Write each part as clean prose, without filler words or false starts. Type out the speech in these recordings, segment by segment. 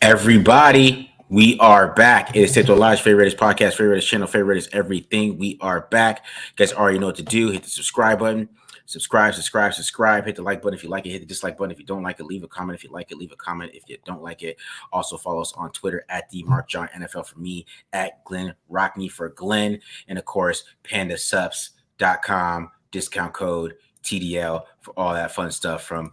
Everybody, we are back. It is Tato Lodge, favorite Raiders podcast, favorite Raiders channel, favorite Raiders everything. We are back. You guys already know what to do. Hit the subscribe button. Subscribe. Hit the like button if you like it. Hit the dislike button if you don't like it. Leave a comment if you like it. Leave a comment if you don't like it. Also follow us on Twitter at @TheMarkJohnNFL for me, at Glen Rockney for Glenn, and of course PandaSups.com, discount code TDL for all that fun stuff from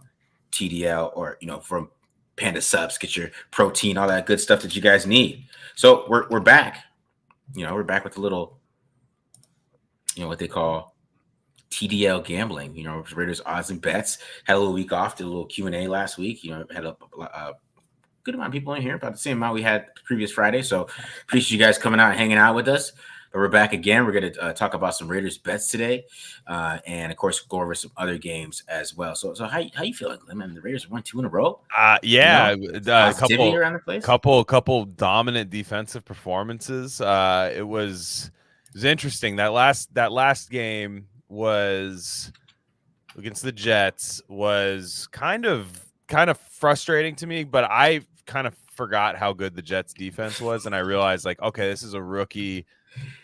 TDL or from Panda Subs. Get your protein, all that good stuff that you guys need. So we're back. We're back with a little, what they call TDL gambling. Raiders odds and bets. Had a little week off. Did a little Q&A last week. Had a good amount of people in here, about the same amount we had the previous Friday. So appreciate you guys coming out and hanging out with us. But we're back again. We're going to talk about some Raiders bets today, and of course go over some other games as well. So how you feeling, Glenn? Man, the Raiders won 2 in a row. Yeah, positivity around the place. Couple dominant defensive performances. It was interesting. That last game was against the Jets was kind of frustrating to me, but I kind of forgot how good the Jets defense was, and I realized okay, this is a rookie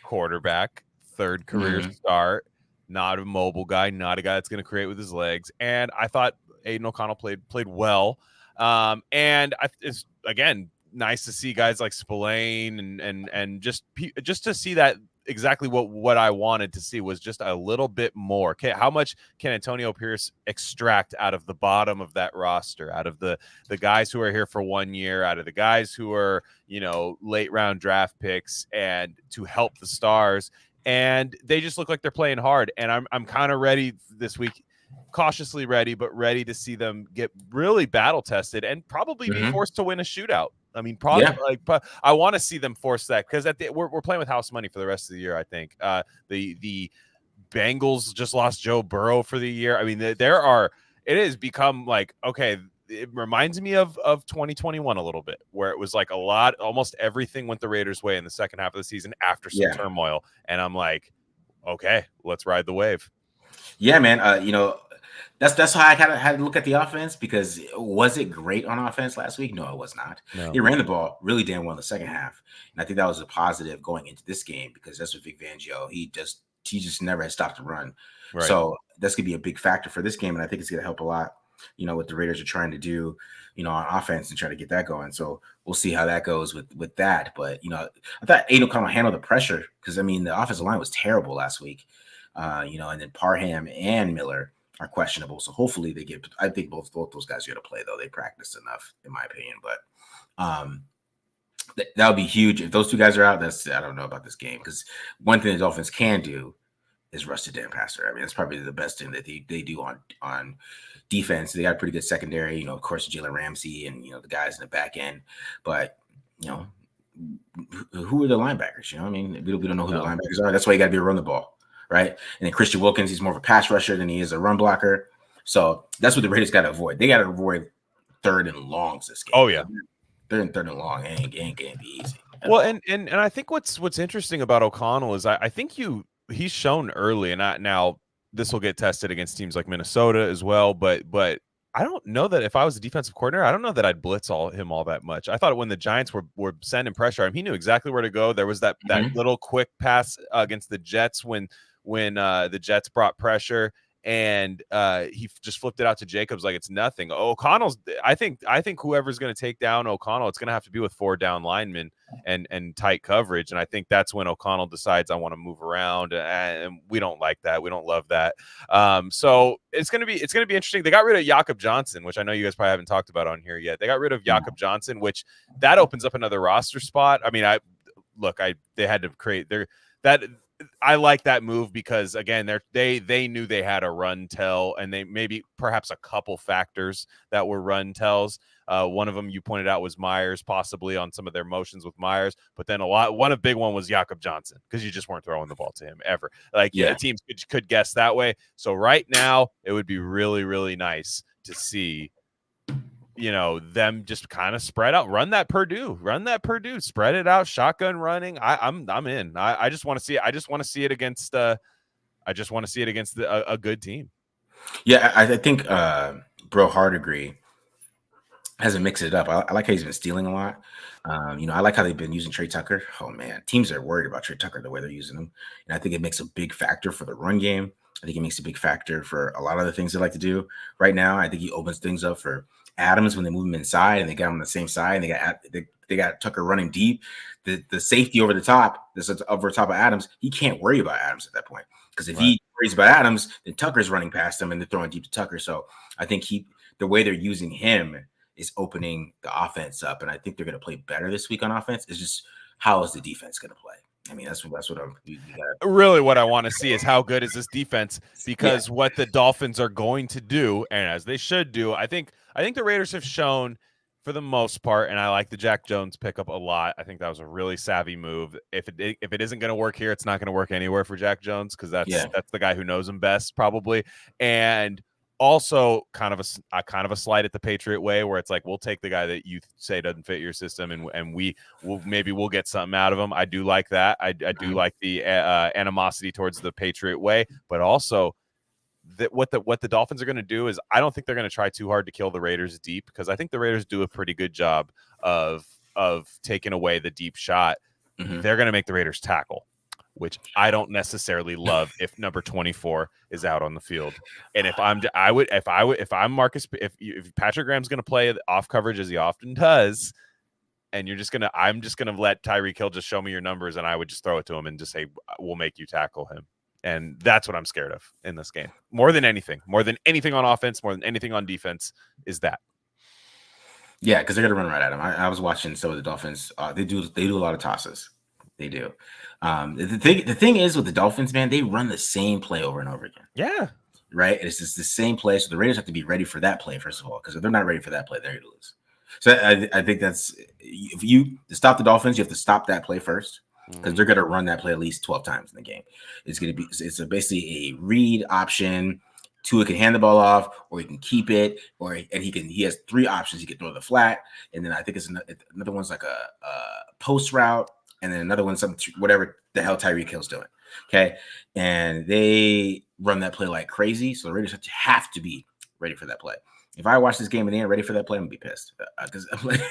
quarterback, third career start, not a mobile guy, not a guy that's going to create with his legs. And I thought Aiden O'Connell played well. And it's again nice to see guys like Spillane and just to see that exactly what I wanted to see was just a little bit more. How much can Antonio Pierce extract out of the bottom of that roster, out of the guys who are here for 1 year, out of the guys who are, late round draft picks, and to help the stars. And they just look like they're playing hard. And I'm kind of ready this week, cautiously ready, but ready to see them get really battle tested and probably be forced to win a shootout. I mean, probably I want to see them force that, because we're playing with house money for the rest of the year. I think the Bengals just lost Joe Burrow for the year. I mean, it has become okay. It reminds me of 2021 a little bit, where it was almost everything went the Raiders' way in the second half of the season after some turmoil. And I'm like, okay, let's ride the wave. Yeah, man. That's how I kind of had to look at the offense, because was it great on offense last week? No, it was not. No. He ran the ball really damn well in the second half, and I think that was a positive going into this game, because that's what Vic Fangio, he just never had stopped to run. Right. So that's gonna be a big factor for this game, and I think it's gonna help a lot. What the Raiders are trying to do, on offense and try to get that going. So we'll see how that goes with that. But I thought Aiden O'Connell handled the pressure, because the offensive line was terrible last week. And then Parham and Miller are questionable. So hopefully they get. I think both those guys are going to play, though. They practiced enough, in my opinion. But that would be huge if those two guys are out. I don't know about this game, because one thing the Dolphins can do is rush the damn passer. I mean, that's probably the best thing that they do on defense. They got a pretty good secondary. Of course, Jalen Ramsey and the guys in the back end. But who are the linebackers? We don't know who the linebackers are. That's why you got to be able to run the ball. Right. And then Christian Wilkins, he's more of a pass rusher than he is a run blocker. So that's what the Raiders got to avoid. They got to avoid third and longs this game. Oh, yeah. Third and long ain't going to be easy. Well, and I think what's interesting about O'Connell is I think he's shown early, and now this will get tested against teams like Minnesota as well. But I don't know that if I was a defensive coordinator, I don't know that I'd blitz him all that much. I thought when the Giants were sending pressure on him, he knew exactly where to go. There was that little quick pass against the Jets when the Jets brought pressure, and he just flipped it out to Jacobs like it's nothing. O'Connell's, I think whoever's going to take down O'Connell, it's going to have to be with 4 down linemen and tight coverage. And I think that's when O'Connell decides I want to move around, and we don't like that. We don't love that. So it's going to be interesting. They got rid of Jakob Johnson, which I know you guys probably haven't talked about on here yet. They got rid of Jakob Johnson, which that opens up another roster spot. I mean, they had to create that. I like that move, because again, they knew they had a run tell, and they maybe perhaps a couple factors that were run tells. One of them you pointed out was Meyers, possibly on some of their motions with Meyers, but then a big one was Jakob Johnson, because you just weren't throwing the ball to him ever. Teams could guess that way. So right now it would be really, really nice to see them just kind of spread out, run that Purdue, spread it out, shotgun running. I'm in. I just want to see it. I just want to see it against a good team. Yeah, I think Bro Hardigree hasn't mixed it up. I like how he's been stealing a lot. I like how they've been using Trey Tucker. Oh man, teams are worried about Trey Tucker the way they're using him, and I think it makes a big factor for the run game. I think it makes a big factor for a lot of the things they like to do right now. I think he opens things up for Adams when they move him inside and they got him on the same side. And they got Tucker running deep. The safety over the top, this over top of Adams, he can't worry about Adams at that point, because if he worries about Adams, then Tucker's running past him and they're throwing deep to Tucker. So I think the way they're using him is opening the offense up, and I think they're going to play better this week on offense. It's just, how is the defense going to play? I mean, that's what really what I want to see is how good is this defense, because what the Dolphins are going to do, and as they should do, I think the Raiders have shown for the most part, and I like the Jack Jones pickup a lot. I think that was a really savvy move. If it isn't going to work here, it's not going to work anywhere for Jack Jones, because that's the guy who knows him best probably. And also kind of a slide at the Patriot way, where it's like, we'll take the guy that you say doesn't fit your system, and we'll get something out of him. I do like that. I do like the animosity towards the Patriot way, but also that what the Dolphins are going to do is, I don't think they're going to try too hard to kill the Raiders deep, because I think the Raiders do a pretty good job of taking away the deep shot. Mm-hmm. They're going to make the Raiders tackle, which I don't necessarily love if number 24 is out on the field. And if I'm Marcus, if Patrick Graham's going to play off coverage as he often does, and I'm just going to let Tyreek Hill just show me your numbers, and I would just throw it to him and just say, we'll make you tackle him. And that's what I'm scared of in this game. More than anything on offense, more than anything on defense, is that. Yeah, because they're going to run right at him. I was watching some of the Dolphins. They do a lot of tosses. They do. The thing is with the Dolphins, man, they run the same play over and over again. Yeah. Right? It's just the same play. So the Raiders have to be ready for that play, first of all, because if they're not ready for that play, they're going to lose. So I think that's, if you to stop the Dolphins, you have to stop that play first, because they're going to run that play at least 12 times in the game. It's basically a read option. Tua can hand the ball off, or he can keep it, he has three options. He can throw the flat, and then I think it's another one's like a post route, and then another one's something, whatever the hell Tyreek Hill's doing. Okay, and they run that play like crazy, so the Raiders have to be ready for that play. If I watch this game and they ain't ready for that play, I'm gonna be pissed, because I'm like,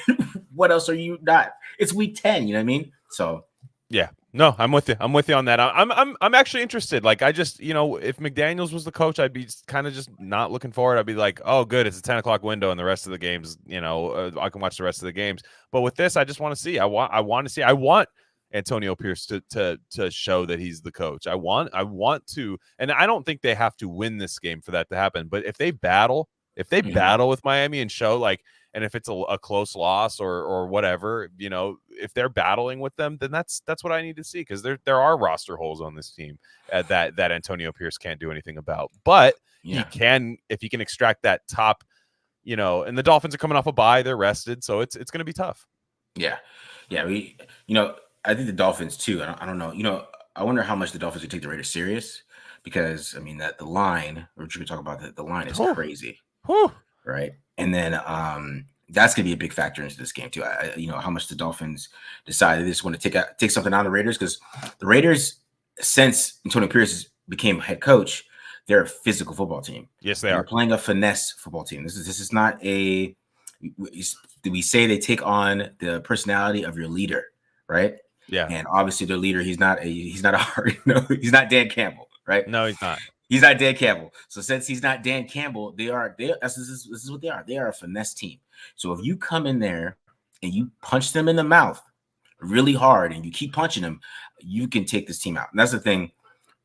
what else are you not? It's week 10, you know what I mean? So yeah, no, I'm with you. I'm with you on that. I'm actually interested. Like, I just, if McDaniels was the coach, I'd be kind of just not looking forward. I'd be like, oh, good, it's a 10 o'clock window, and the rest of the games, I can watch the rest of the games. But with this, I just want to see. I want Antonio Pierce to show that he's the coach. I want to, and I don't think they have to win this game for that to happen. But if they battle with Miami and show, like, and if it's a close loss or whatever, if they're battling with them, then that's what I need to see, because there are roster holes on this team that Antonio Pierce can't do anything about. But he can, if he can extract that top, and the Dolphins are coming off a bye, they're rested, so it's going to be tough. Yeah. I think the Dolphins too. I don't know. I wonder how much the Dolphins would take the Raiders serious, because I mean that the line, which we talk about, the line is crazy. Right. And then that's going to be a big factor into this game too. How much the Dolphins decide they just want to take something out of the Raiders, because the Raiders, since Antonio Pierce became head coach, they're a physical football team. Yes, they are playing a finesse football team. This is not a. We say they take on the personality of your leader, right? Yeah. And obviously their leader, he's not he's not Dan Campbell, right? No, he's not. He's not Dan Campbell. So since he's not Dan Campbell, this is what they are. They are a finesse team. So if you come in there and you punch them in the mouth really hard and you keep punching them, you can take this team out. And that's the thing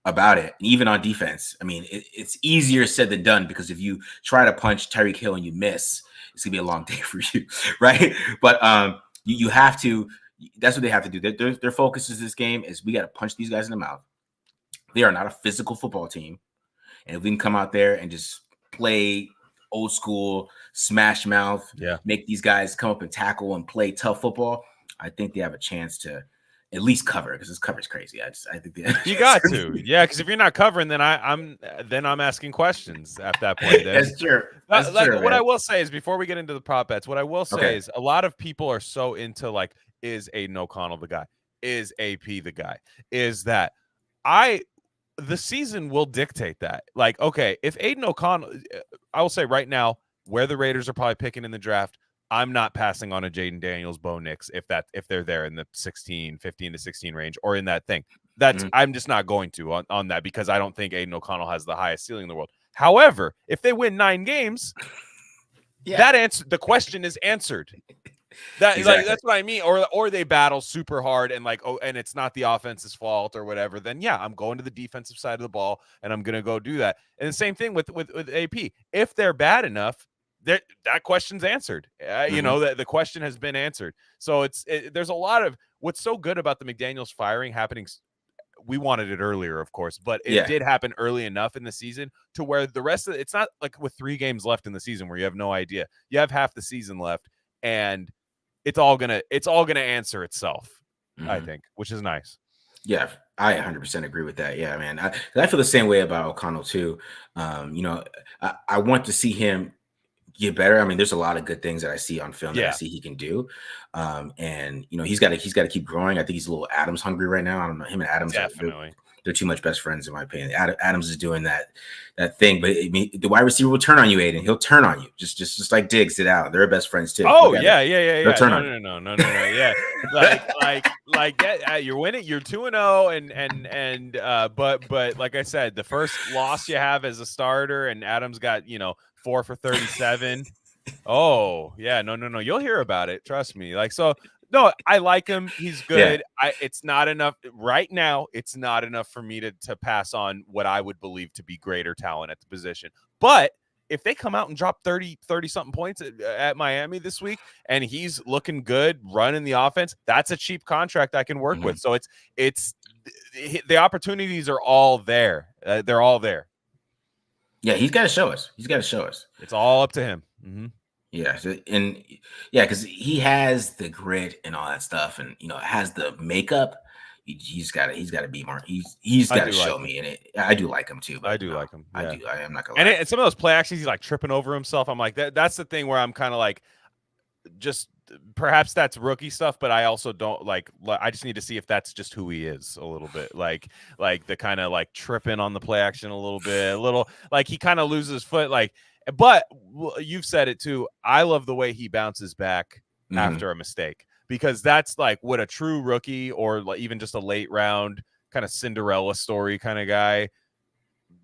about it. Even on defense, I mean, it's easier said than done, because if you try to punch Tyreek Hill and you miss, it's gonna be a long day for you, right? But you have to. That's what they have to do. Their focus is this game is, we got to punch these guys in the mouth. They are not a physical football team. And if we can come out there and just play old school, smash mouth, make these guys come up and tackle and play tough football, I think they have a chance to. at least cover, because his cover's crazy. I think you got to, yeah, because if you're not covering, then I'm asking questions at that point. Then. That's true. That's true. What man. I will say is, before we get into the prop bets, what I will say is a lot of people are so into like, is Aiden O'Connell the guy? Is AP the guy? Is that the season will dictate that. Like, okay, if Aiden O'Connell, I will say right now, where the Raiders are probably picking in the draft, I'm not passing on a Jaden Daniels, Bo Nix if they're there in the 15 to 16 range or in that thing. I'm just not going to on that, because I don't think Aiden O'Connell has the highest ceiling in the world. However, if they win 9 games, the question is answered. Like, that's what I mean. Or they battle super hard and like, and it's not the offense's fault or whatever. Then yeah, I'm going to the defensive side of the ball and I'm gonna go do that. And the same thing with AP. If they're bad enough, that question's answered. You know, that the question has been answered. So there's a lot of what's so good about the McDaniels firing happening. We wanted it earlier, of course, but it did happen early enough in the season to where the rest of it's not like with 3 games left in the season where you have no idea. You have half the season left, and it's all gonna answer itself, I think, which is nice. Yeah, I 100% agree with that. Yeah, man, I feel the same way about O'Connell too. You know, I want to see him get better. I mean, there's a lot of good things that I see on film that I see he can do, and you know, he's got to keep growing. I think he's a little Adams hungry right now. I don't know, him and Adams definitely. They're too much best friends in my opinion. Adams is doing that thing, but I mean, the wide receiver will turn on you, Aiden. He'll turn on you, just like Diggs did out. They're best friends too. Oh yeah. Turn on you. No. Yeah, you're winning. You're 2-0, but like I said, the first loss you have as a starter, and Adams got 4 for 37. Oh yeah, no. You'll hear about it. Trust me. Like so. No, I like him. He's good. Yeah. It's not enough right now. It's not enough for me to pass on what I would believe to be greater talent at the position. But if they come out and drop 30 something points at Miami this week, and he's looking good running the offense, that's a cheap contract I can work with. So it's the opportunities are all there. They're all there. Yeah, he's got to show us. It's all up to him. Mm-hmm. Yeah, and because he has the grit and all that stuff, and has the makeup. He's got to be more. He's got to show me in it. I do like him too. But I do like him. Yeah. I do. I am not gonna. And some of those play actions, he's like tripping over himself. I'm like that's the thing where I'm kind of like, just perhaps that's rookie stuff, but I also don't like. I just need to see if that's just who he is a little bit, like the kind of like tripping on the play action a little bit, like he kind of loses his foot, like. But you've said it too. I love the way he bounces back after a mistake, because that's like what a true rookie or even just a late round kind of Cinderella story kind of guy.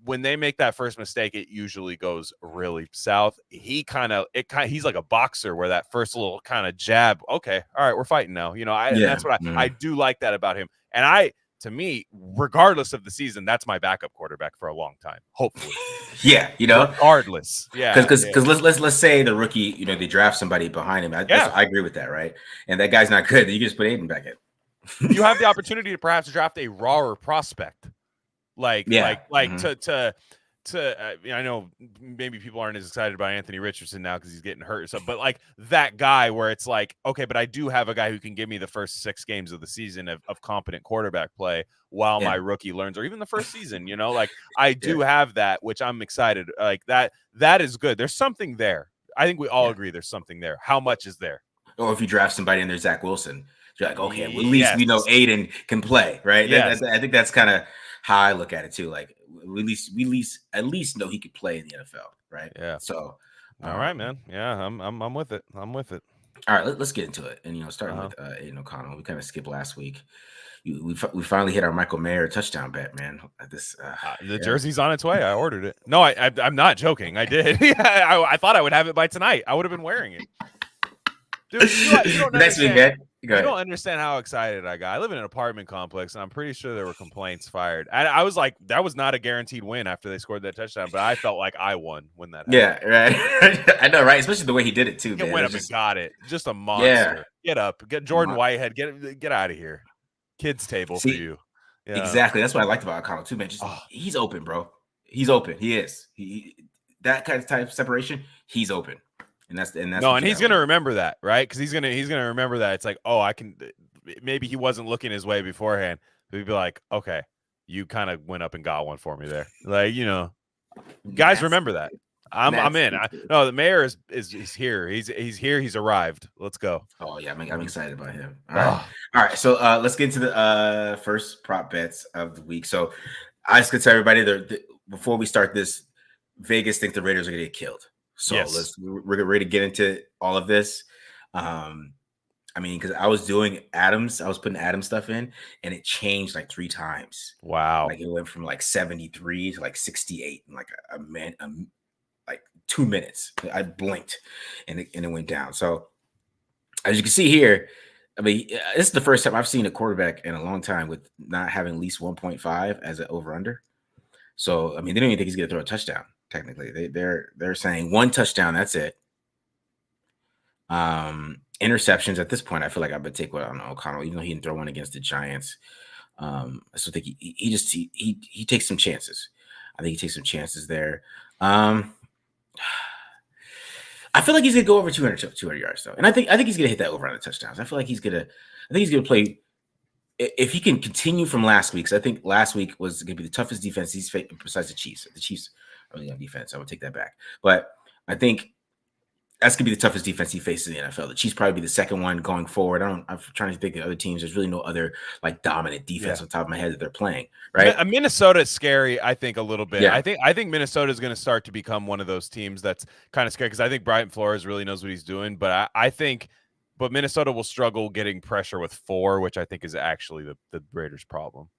When they make that first mistake, it usually goes really south. He's like a boxer where that first little kind of jab. Okay, all right, we're fighting now. And that's what I do like that about him. And to me, regardless of the season, that's my backup quarterback for a long time. Hopefully. Yeah, regardless. Yeah. Because let's say the rookie, they draft somebody behind him. I agree with that, right? And that guy's not good. Then you can just put Aiden back in. You have the opportunity to perhaps draft a rawer prospect. I know maybe people aren't as excited about Anthony Richardson now because he's getting hurt or something, but like that guy where it's like, okay, but I do have a guy who can give me the first 6 games of the season of competent quarterback play while my rookie learns, or even the first season, like I do have that, which I'm excited. Like that is good. There's something there. I think we all agree there's something there. How much is there? Or if you draft somebody and there's Zach Wilson, you're like, okay, well, at least we know Aiden can play, right? Yes. I think that's kind of how I look at it too. Like we at least know he could play in the NFL, right? Yeah. So, all right, man. Yeah, I'm with it. All right, let's get into it. And starting with Aiden O'Connell, we kind of skipped last week. We finally hit our Michael Mayer touchdown bet, man. The jersey's on its way. I ordered it. No, I'm not joking. I did. I thought I would have it by tonight. I would have been wearing it. Dude, you don't next week, man. You don't understand how excited I got. I live in an apartment complex, and I'm pretty sure there were complaints fired. I was like, that was not a guaranteed win after they scored that touchdown, but I felt like I won when that happened. Yeah, right. I know, right? Especially the way he did it, too, man. He went up and got it. Just a monster. Yeah. Get up. Get Jordan Whitehead. Get out of here. Kids table for you. Yeah. Exactly. That's what I liked about O'Connell, too, man. He's open, bro. He's open. He is. That kind of type of separation, he's open. And that's no, and he's gonna remember that, right? Because he's gonna remember that. It's like, oh, I can. maybe he wasn't looking his way beforehand. He'd be like, okay, you kind of went up and got one for me there. Like, guys, remember that. I'm in. No, the mayor is here. He's here. He's arrived. Let's go. Oh yeah, I'm excited about him. All right. So let's get into the first prop bets of the week. So I just could tell everybody before we start this, Vegas think the Raiders are going to get killed. So yes. we're ready to get into all of this. I mean, because I was doing Adams, I was putting Adams stuff in, and it changed like 3 times. Wow. Like it went from like 73 to like 68 in like like 2 minutes. I blinked and it went down. So as you can see here, I mean, this is the first time I've seen a quarterback in a long time with not having at least 1.5 as an over/under. So I mean, they don't even think he's going to throw a touchdown. Technically, they're saying 1 touchdown. That's it. Interceptions at this point, I feel like I would take O'Connell, even though he didn't throw one against the Giants. I still think he takes some chances. I think he takes some chances there. I feel like he's gonna go over 200 yards though, and I think he's gonna hit that over on the touchdowns. I feel like he's gonna play. If he can continue from last week, because I think last week was gonna be the toughest defense he's faced besides the Chiefs. The Chiefs are really on defense. I would take that back, but I think that's gonna be the toughest defense he faces in the NFL. The Chiefs probably be the second one going forward. I'm trying to think of other teams. There's really no other like dominant defense on top of my head that they're playing. Right? Minnesota is scary. I think a little bit. Yeah. I think Minnesota is going to start to become one of those teams that's kind of scary because I think Brian Flores really knows what he's doing. But I think, Minnesota will struggle getting pressure with 4, which I think is actually the Raiders' problem.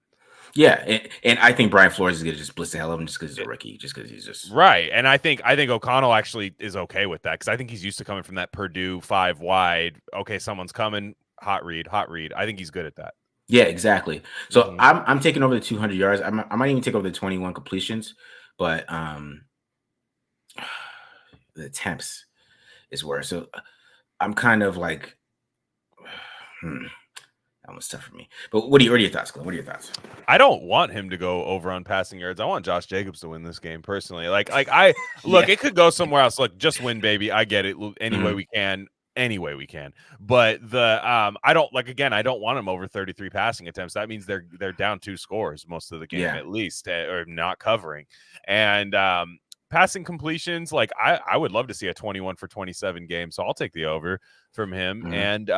Yeah, and I think Brian Flores is going to just blitz the hell out of him just because he's a rookie, just because he's just right. And I think O'Connell actually is okay with that because I think he's used to coming from that Purdue 5 wide. Okay, someone's coming, hot read. I think he's good at that. Yeah, exactly. So I'm taking over the 200 yards. I might even take over the 21 completions, but the attempts is worse. So I'm kind of like, that was tough for me. But what are your thoughts, Glenn? What are your thoughts? I don't want him to go over on passing yards. I want Josh Jacobs to win this game personally. Like I look, it could go somewhere else. Look, just win, baby. I get it. Any way we can. But I don't want him over 33 passing attempts. That means they're down 2 scores most of the game at least, or not covering. And passing completions, like I would love to see a 21 for 27 game. So I'll take the over from him. And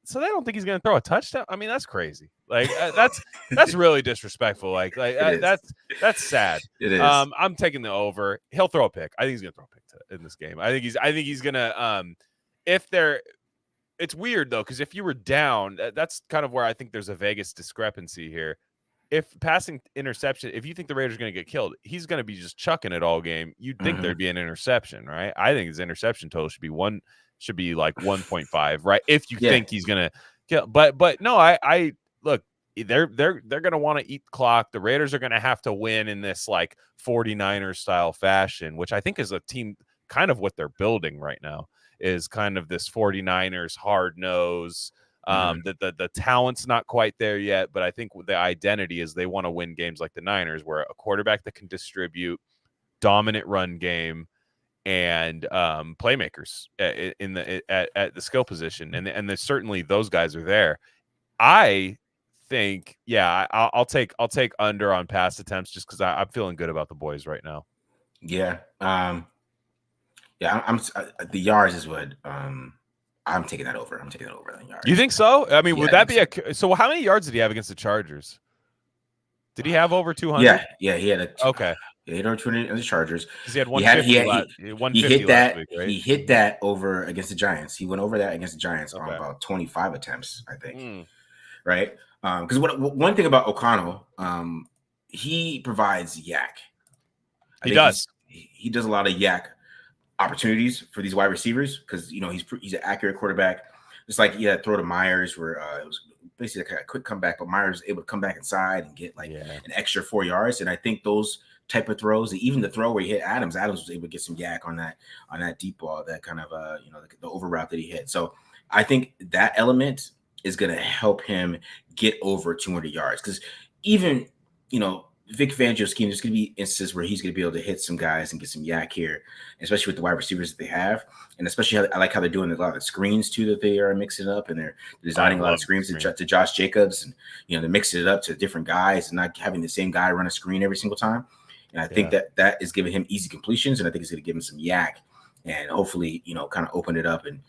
so they don't think he's going to throw a touchdown. I mean, that's crazy. Like that's really disrespectful. Like that's sad. It is. I'm taking the over. He'll throw a pick. I think he's going to throw a pick in this game. I think he's going to it's weird though, because if you were down, that's kind of where I think there's a Vegas discrepancy here. If passing interception, if you think the Raiders are going to get killed, he's going to be just chucking it all game. You'd think there'd be an interception, right? I think his interception total should be like 1.5, right? If you think he's going to kill, but no, I look, they're going to want to eat the clock. The Raiders are going to have to win in this like 49ers style fashion, which I think is a team kind of what they're building right now. Is kind of this 49ers hard nose. The talent's not quite there yet, but I think the identity is they want to win games like the Niners, where a quarterback that can distribute, dominant run game, and playmakers at the skill position, and there's certainly those guys are there. I think, I'll take under on pass attempts just because I'm feeling good about the boys right now. Yeah. I'm the yards is what I'm taking that over. I'm taking it over the yards. You think so? I mean, would that be so how many yards did he have against the Chargers? Did he have over 200? Yeah, he had okay. Yeah, he had over 200 against the Chargers. He had 150. He hit that. Week, right? He hit that over against the Giants. He went over that against the Giants on about 25 attempts, I think. Right? Because one thing about O'Connell, he provides yak. He does. He does a lot of yak opportunities for these wide receivers because he's an accurate quarterback. Just like throw to Meyers where it was basically a quick comeback, but Meyers was able to come back inside and get an extra 4 yards. And I think those type of throws, even the throw where he hit Adams was able to get some yak on that deep ball, that kind of the over route that he hit. So I think that element is going to help him get over 200 yards because even Vic Fangio's scheme, there's going to be instances where he's going to be able to hit some guys and get some yak here, especially with the wide receivers that they have, and especially I like how they're doing a lot of screens too that they are mixing up, and they're designing a lot of screens to Josh Jacobs, and they're mixing it up to different guys and not having the same guy run a screen every single time. And I think that is giving him easy completions, and I think it's going to give him some yak, and hopefully kind of open it up and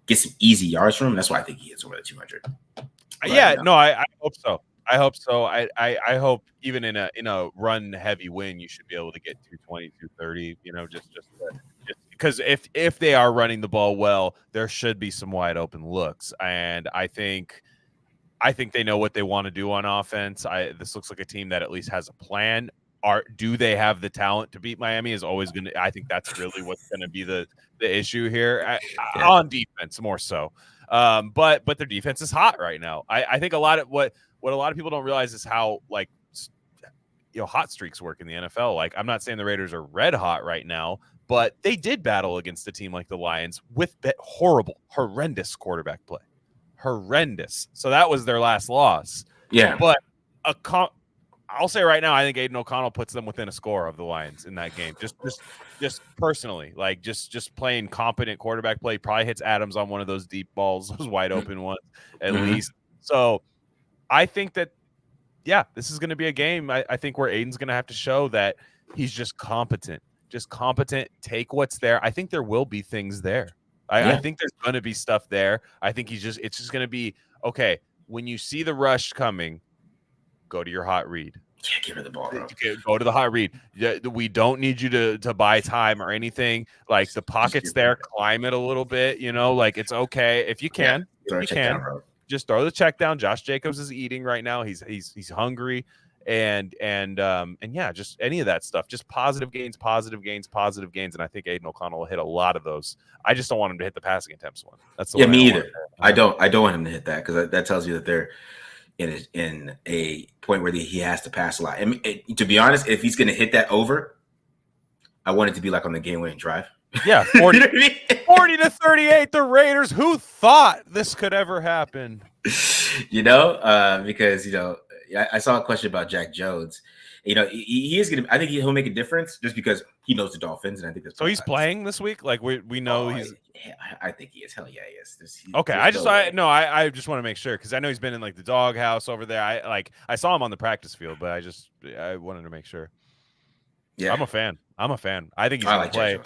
get some easy yards from him. That's why I think he hits over the 200. I hope so. I hope so. I hope even in a run heavy win, you should be able to get 220, 230. Just because if they are running the ball well, there should be some wide open looks, and I think they know what they want to do on offense. This looks like a team that at least has a plan. Do they have the talent to beat Miami? Is always going to. I think that's really what's going to be the issue here on defense more so. But their defense is hot right now. I think a lot of what a lot of people don't realize is how hot streaks work in the NFL. Like, I'm not saying the Raiders are red hot right now, but they did battle against a team like the Lions with horrendous quarterback play. Horrendous. So that was their last loss. Yeah. But I'll say right now, I think Aiden O'Connell puts them within a score of the Lions in that game. Just personally, like just playing competent quarterback play. Probably hits Adams on one of those deep balls, those wide open ones at least. So I think that, this is going to be a game. I think where Aiden's going to have to show that he's just competent. Take what's there. I think there will be things there. I think there's going to be stuff there. I think it's just going to be, okay, when you see the rush coming, go to your hot read. Yeah, give her the ball, bro. Go to the hot read. We don't need you to buy time or anything. Like, the pocket's there, climb it a little bit. It's okay if you can. If you can, just throw the check down. Josh Jacobs is eating right now. He's hungry, and just any of that stuff. Just positive gains, and I think Aiden O'Connell will hit a lot of those. I just don't want him to hit the passing attempts one. That's the one. Me either. I don't want him to hit that because that tells you that they're in a point where he has to pass a lot. To be honest, if he's going to hit that over, I want it to be like on the game-winning drive. Yeah, 40 to 38, the Raiders. Who thought this could ever happen? Because I saw a question about Jack Jones. He is going to. I think he'll make a difference just because he knows the Dolphins, and I think that's. So he's playing this week. Like we know he's. I think he is. Hell yeah, he is. Okay, I just want to make sure because I know he's been in like the doghouse over there. I saw him on the practice field, but I wanted to make sure. Yeah, I'm a fan. I think he's going to play.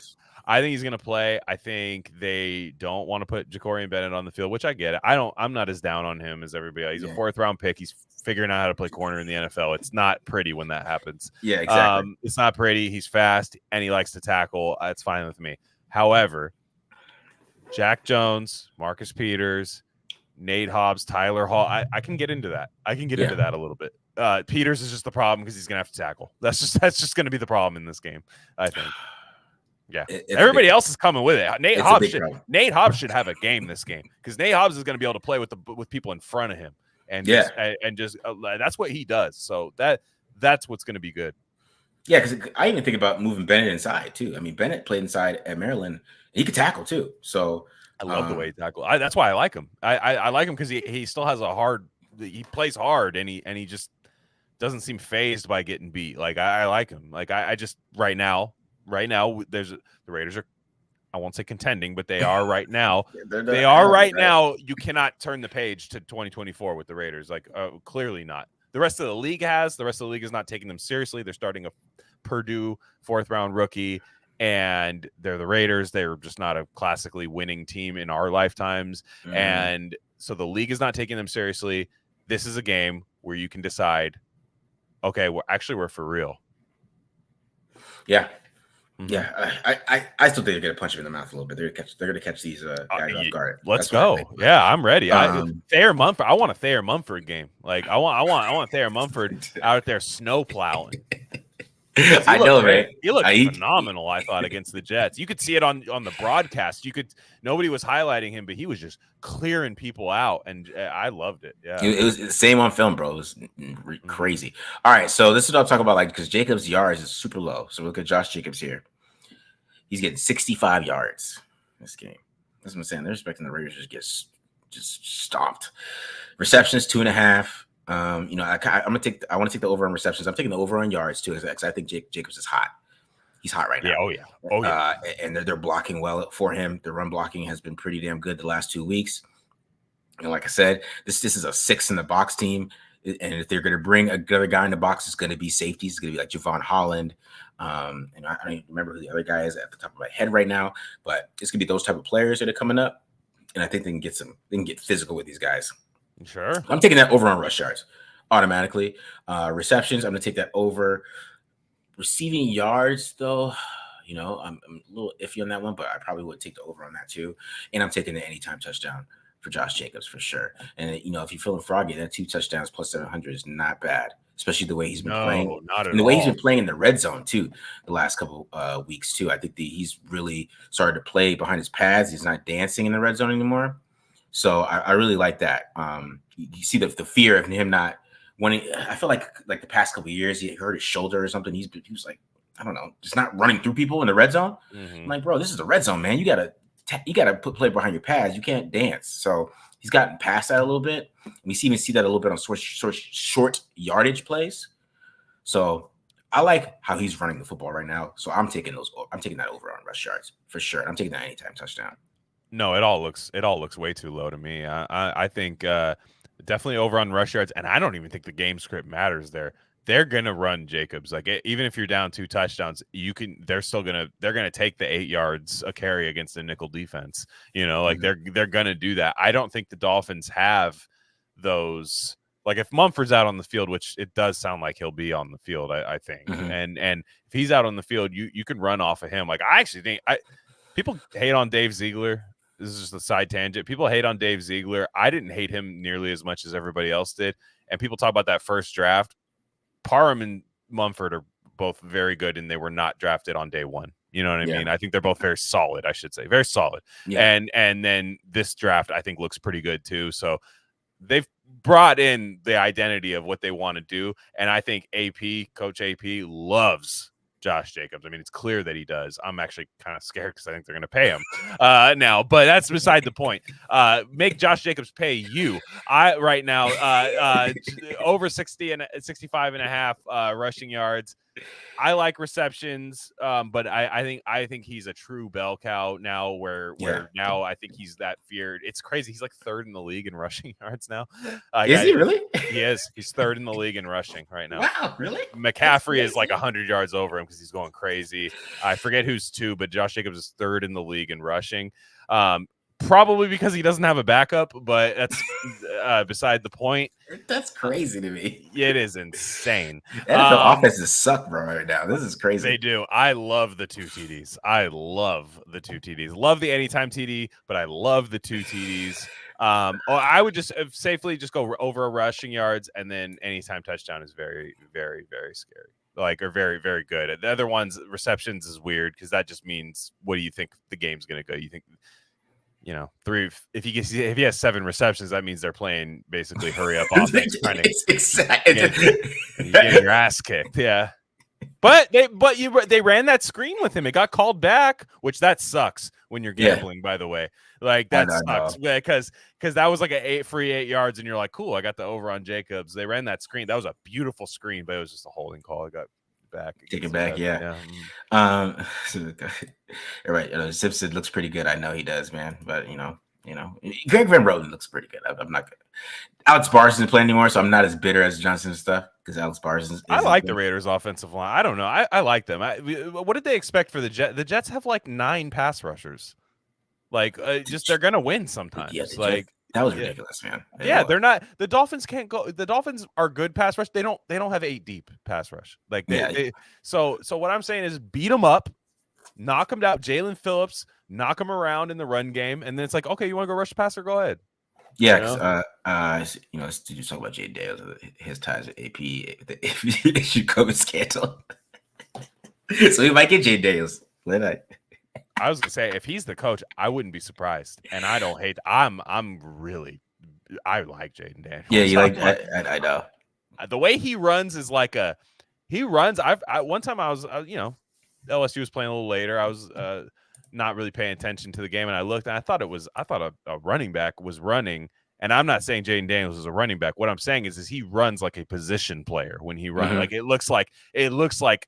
I think he's going to play. I think they don't want to put Jakobi Bennett on the field, which I get it. I'm not as down on him as everybody. He's a 4th round pick. He's figuring out how to play corner in the NFL. It's not pretty when that happens. Yeah, exactly. It's not pretty. He's fast and he likes to tackle. It's fine with me. However, Jack Jones, Marcus Peters, Nate Hobbs, Tyler Hall. I can get into that. Into that a little bit. Peters is just the problem because he's going to have to tackle. That's just going to be the problem in this game, I think. Yeah, everybody else is coming with it. Nate Hobbs should have a game this game because Nate Hobbs is going to be able to play with people in front of him, and that's what he does. So that's what's going to be good. Yeah, because I even think about moving Bennett inside too. I mean, Bennett played inside at Maryland. He could tackle too. So I love the way he tackles. That's why I like him. I like him because he still has he plays hard and he just doesn't seem fazed by getting beat. Like I like him. Like I just right now, the Raiders are, I won't say contending, but they are right now. They are right now. You cannot turn the page to 2024 with the Raiders. Like clearly not. The rest of the league has. The rest of the league is not taking them seriously. They're starting a Purdue 4th round rookie, and they're the Raiders. They're just not a classically winning team in our lifetimes. Mm. And so the league is not taking them seriously. This is a game where you can decide, okay, we're for real. Yeah. Yeah, I still think they're going to punch him in the mouth a little bit. They're going to catch these guys off guard. Let's go. Yeah, I'm ready. Thayer Mumford. I want a Thayer Mumford game. Like I want Thayer Mumford out there snow plowing. I know, man. He looked phenomenal. I thought against the Jets. You could see it on the broadcast. Nobody was highlighting him, but he was just clearing people out, and I loved it. Yeah, it was the same on film, bro. It was crazy. All right, so this is what I'm talking about, because Jacobs' yards is super low. So look at Josh Jacobs here. He's getting 65 yards this game. That's what I'm saying. They're expecting the Raiders to get just stomped. Receptions 2.5. You know, I want to take the over on receptions. I'm taking the over on yards too, because I think Jacobs is hot. He's hot right Yeah. now. Oh yeah. Oh yeah. And they're blocking well for him. The run blocking has been pretty damn good the last 2 weeks. And like I said, this is a 6 in the box team. And if they're going to bring another guy in the box, it's going to be safeties. It's going to be like Javon Holland. And I don't even remember who the other guy is at the top of my head right now, but it's going to be those type of players that are coming up. And I think they can get physical with these guys. Sure. I'm taking that over on rush yards automatically. Receptions, I'm going to take that over. Receiving yards, though, you know, I'm a little iffy on that one, but I probably would take the over on that too. And I'm taking the anytime touchdown for Josh Jacobs for sure. And, you know, if you're feeling froggy, that 2 touchdowns plus 700 is not bad, especially the way he's been playing. Not at and the way he's all. been playing in the red zone too, the last couple weeks too. I think he's really started to play behind his pads. He's not dancing in the red zone anymore. So I really like that. You see the fear of him not wanting. I feel like the past couple of years he hurt his shoulder or something. He was like, I don't know, just not running through people in the red zone. I'm like, bro, this is the red zone, man. You gotta play behind your pads. You can't dance. So he's gotten past that a little bit. We even see that a little bit on short yardage plays. So I like how he's running the football right now. So I'm taking that over on rush yards for sure. I'm taking that anytime touchdown. No, it all looks way too low to me. I think definitely over on rush yards, and I don't even think the game script matters there. They're gonna run Jacobs. Like even if you're down 2 touchdowns, they're gonna take the 8 yards a carry against the nickel defense. You know, like they're gonna do that. I don't think the Dolphins have those. Like if Mumford's out on the field, which it does sound like he'll be on the field, I think, and if he's out on the field, you can run off of him. Like I actually think people hate on Dave Ziegler. This is just a side tangent. People hate on Dave Ziegler. I didn't hate him nearly as much as everybody else did. And people talk about that first draft. Parham and Mumford are both very good, and they were not drafted on day one. You know what I mean? I think they're both very solid, I should say. Very solid. Yeah. And then this draft, I think, looks pretty good too. So they've brought in the identity of what they want to do. And I think Coach AP loves Josh Jacobs. I mean, it's clear that he does. I'm actually kind of scared because I think they're going to pay him now, but that's beside the point. Make Josh Jacobs pay you. Right now, over 65 and a half rushing yards. I like receptions, but I think he's a true bell cow now. Where now I think he's that feared. It's crazy. He's like 3rd in the league in rushing yards now. Is he really? He is. He's 3rd in the league in rushing right now. Wow, really? McCaffrey is like 100 yards over him because he's going crazy. I forget who's 2, but Josh Jacobs is 3rd in the league in rushing. Probably because he doesn't have a backup, but that's beside the point. That's crazy to me. It is insane. NFL offenses suck, bro, right now. This is crazy. They do. I love the 2 TDs. Love the anytime TD, but I love the 2 TDs. I would just safely just go over rushing yards, and then anytime touchdown is very, very, very scary. Like, or very, very good. The other ones, receptions is weird because that just means, what do you think the game's going to go? You think, you know, 3. If he has 7 receptions, that means they're playing basically hurry up offense, trying to get your ass kicked. Yeah, but they ran that screen with him. It got called back, which that sucks when you're gambling. By the way, like that sucks because that was like a free 8 yards, and you're like, cool, I got the over on Jacobs. They ran that screen. That was a beautiful screen, but it was just a holding call. It got back. Take it back, yeah. All right, Simpson looks pretty good. I know he does, man. But you know, Greg Van Roten looks pretty good. I'm not good. Alex Bars isn't playing anymore, so I'm not as bitter as Johnson and stuff because Alex Bars is. I like the Raiders' offensive line. I don't know. I like them. What did they expect for the Jets? The Jets have like 9 pass rushers. Like, just they're gonna win sometimes. Yeah, like. That was ridiculous, man. They're not. The Dolphins can't go. The Dolphins are good pass rush. They don't have 8 deep pass rush. Like so what I'm saying is beat them up, knock them down. Jalen Phillips, knock them around in the run game, and then it's like, okay, you want to go rush the passer? Go ahead. Yeah, did you talk about Jay Dales, his ties with AP, the Jakobi scandal? So we might get Jay Dales. I was gonna say, if he's the coach, I wouldn't be surprised, and I don't hate. I like Jaden Daniels. Yeah, you like. I know the way he runs is like he runs. One time I was LSU was playing a little later. I was not really paying attention to the game, and I looked, and I thought a running back was running, And I'm not saying Jaden Daniels is a running back. What I'm saying is he runs like a position player when he runs. Like it looks like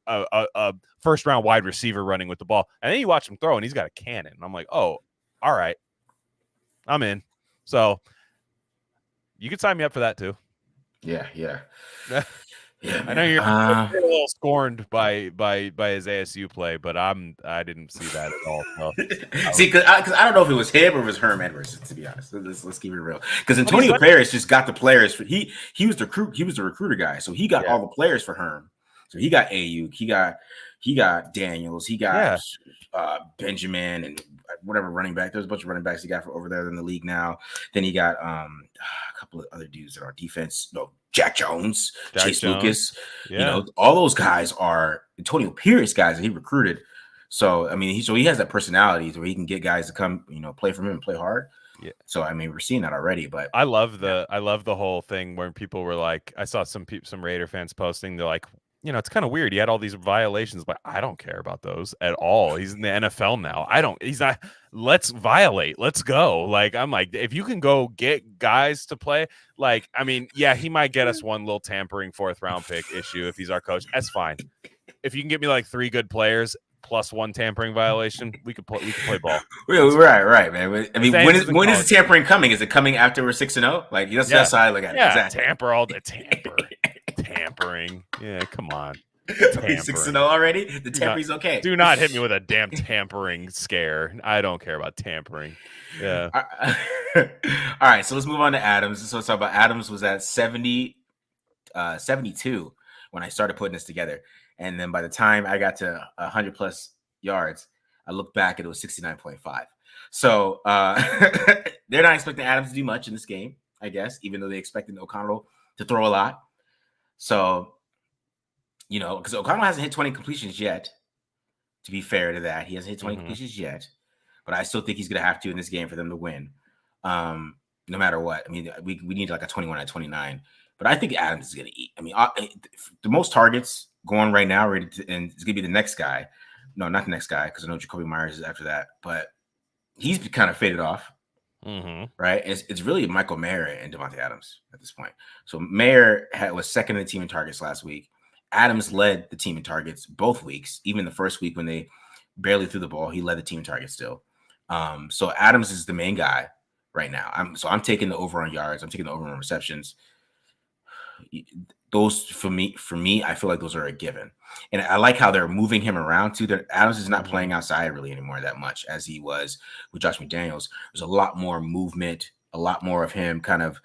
a first round wide receiver running with the ball. And then you watch him throw, and he's got a cannon. And I'm like, oh, all right, I'm in. So you could sign me up for that too. Yeah. Yeah, I know you're a little scorned by his ASU play, but I didn't see that at all. So. See, because I don't know if it was him or it was Herm Edwards. To be honest, let's keep it real. Because Antonio Paris just got the players. He was the recruiter guy, so he got all the players for Herm. So he got Ayuk, he got Daniels, he got Benjamin and whatever running back. There's a bunch of running backs he got for over there in the league now. Then he got a couple of other dudes that are defense. No. Jack Jones, Chase Lucas, all those guys are Antonio Pierce guys that he recruited. So I mean, he has that personality where he can get guys to come, play for him and play hard. Yeah. So I mean, we're seeing that already. But I love the whole thing where people were like, I saw some Raider fans posting, they're like, it's kind of weird. He had all these violations, but I don't care about those at all. He's in the NFL now. He's not. Let's violate. Let's go. Like, I'm like, if you can go get guys to play, like, I mean, yeah, he might get us one little tampering 4th round pick issue if he's our coach. That's fine. If you can get me like 3 good players plus 1 tampering violation, we could play ball. Right, man. I mean, when is the tampering coming? Is it coming after we're 6-0? Like, that's how I look at it. Yeah, exactly. Tamper all the tamper. Tampering. Yeah, come on. 6-0 already? The tampering's okay. Do not hit me with a damn tampering scare. I don't care about tampering. Yeah. All right, so let's move on to Adams. So let's talk about Adams was at 72 when I started putting this together. And then by the time I got to 100 plus yards, I looked back and it was 69.5. So they're not expecting Adams to do much in this game, I guess, even though they expected O'Connell to throw a lot. So, because O'Connell hasn't hit 20 completions yet, to be fair to that. He hasn't hit 20 completions yet, but I still think he's going to have to in this game for them to win, no matter what. I mean, we need like a 21 at 29, but I think Adams is going to eat. I mean, the most targets going right now, and it's going to be the next guy. No, not the next guy, because I know Jakobi Meyers is after that, but he's kind of faded off. Right, it's really Michael Mayer and Davante Adams at this point. So Mayer was second in the team in targets last week. Adams led the team in targets both weeks. Even the first week when they barely threw the ball, he led the team in targets still. So Adams is the main guy right now. I'm taking the over on yards. I'm taking the over on receptions. Those for me, I feel like those are a given. And I like how they're moving him around too. Adams is not playing outside really anymore that much as he was with Josh McDaniels. There's a lot more movement, a lot more of him kind of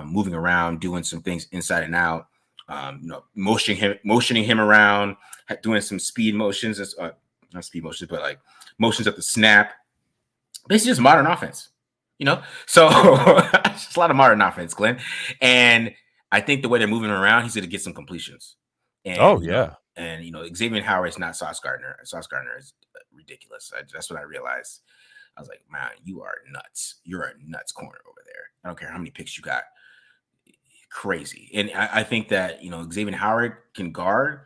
moving around, doing some things inside and out, motioning him around, doing some speed motions, not speed motions, but like motions at the snap. Basically just modern offense, So just a lot of modern offense, Glenn. And I think the way they're moving around, he's going to get some completions. And, and Xavier Howard is not Sauce Gardner. Sauce Gardner is ridiculous. That's what I realized. I was like, man, you are nuts. You're a nuts corner over there. I don't care how many picks you got. Crazy. And I think that, Xavier Howard can guard.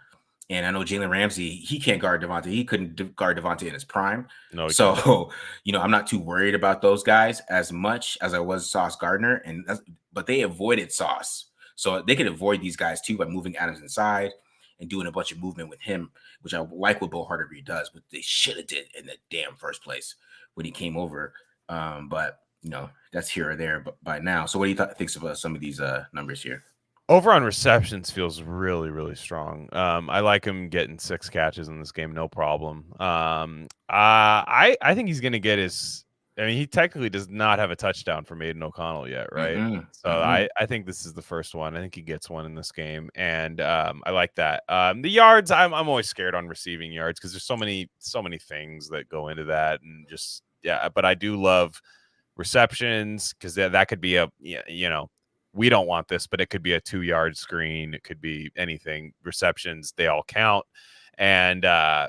And I know Jalen Ramsey, he can't guard Davante. He couldn't guard Davante in his prime. No, so, I'm not too worried about those guys as much as I was Sauce Gardner. But they avoided Sauce. So they could avoid these guys too by moving Adams inside and doing a bunch of movement with him, which I like what Bo Hardegree does, but they should have did in the damn first place when he came over. But that's here or there by now. So what do you think about some of these numbers here? Over on receptions feels really, really strong. I like him getting 6 catches in this game, no problem. I think he's going to get his. I mean, he technically does not have a touchdown from Aiden O'Connell yet, right? So I think this is the first one. I think he gets one in this game, and I like that. The yards, I'm always scared on receiving yards because there's so many things that go into that, and just But I do love receptions because that could be we don't want this, but it could be a 2-yard screen. It could be anything. Receptions, they all count, and I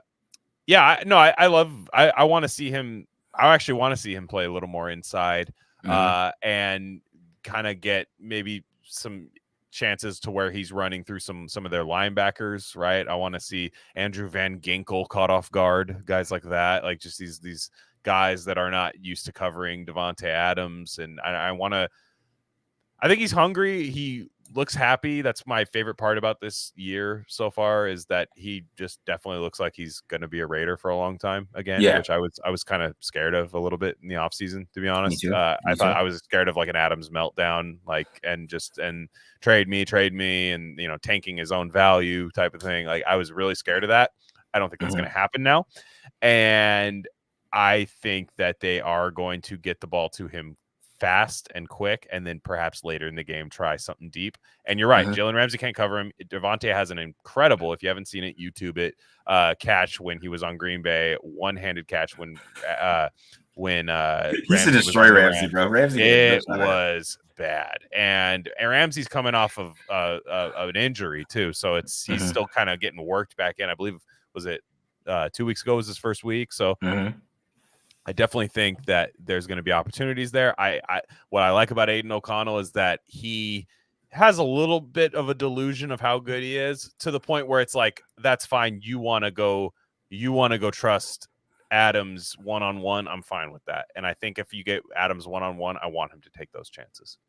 want to see him. I actually want to see him play a little more inside and kind of get maybe some chances to where he's running through some of their linebackers, right? I want to see Andrew Van Ginkel caught off guard, guys like that, like just these guys that are not used to covering Davante Adams. And I want to I think he's hungry. He looks happy. That's my favorite part about this year so far, is that he just definitely looks like he's going to be a Raider for a long time again, Yeah, which I was kind of scared of a little bit in the offseason, to be me honest. too. I Me thought too. I was scared of like an Adams meltdown, like, and trade me, and tanking his own value type of thing. Like, I was really scared of that. I don't think that's going to happen now. And I think that they are going to get the ball to him fast and quick, and then perhaps later in the game try something deep. And you're right, Jalen Ramsey can't cover him. Davante has an incredible, if you haven't seen it, YouTube it, catch when he was on Green Bay, one-handed catch when He used to destroy Ramsey, bro. Ramsey, it was bad, and Ramsey's coming off of an injury too, so he's still kind of getting worked back in. I believe, was it 2 weeks ago was his first week, so I definitely think that there's going to be opportunities there. What I like about Aiden O'Connell is that he has a little bit of a delusion of how good he is, to the point where it's like, that's fine. You want to go trust Adams one-on-one. I'm fine with that. And I think if you get Adams one-on-one, I want him to take those chances.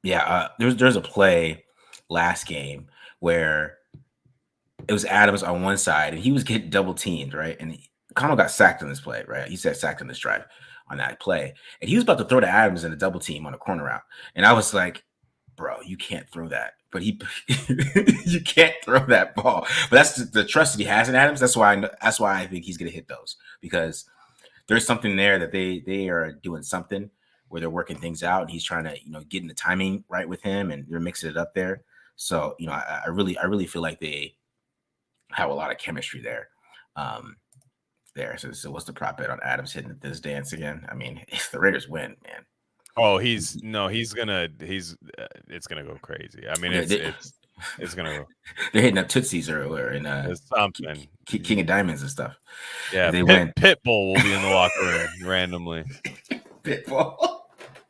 Yeah. There's a play last game where it was Adams on one side and he was getting double teamed, right? And O'Connell got sacked on this play, right? He said sacked on this drive on that play. And he was about to throw to Adams in a double team on a corner route. And I was like, bro, you can't throw that. But you can't throw that ball. But that's the trust that he has in Adams. That's why I think he's going to hit those, because there's something there that they are doing something where they're working things out, and he's trying to, getting the timing right with him, and they're mixing it up there. So, I really feel like they have a lot of chemistry there. There. So what's the prop bet on Adams hitting this dance again? I mean, if the Raiders win, man. Oh, it's gonna go crazy. I mean, it's gonna go. They're hitting up Tootsies or in something King of Diamonds and stuff. Yeah, if they win. Pitbull will be in the locker room randomly. Pitbull.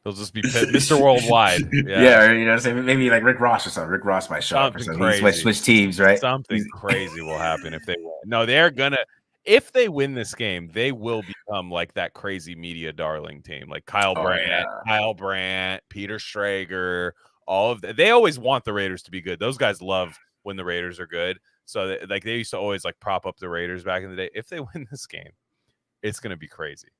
He'll just be Mr. Worldwide. Yeah, you know what I'm saying? Maybe like Rick Ross or something. Rick Ross might show up or something. He switch teams, right? Something crazy will happen if they win. No, they're gonna. If they win this game, they will become like that crazy media darling team, like Kyle Brandt, Peter Schrager, all of that. They always want the Raiders to be good. Those guys love when the Raiders are good. So they used to always like prop up the Raiders back in the day. If they win this game, it's going to be crazy.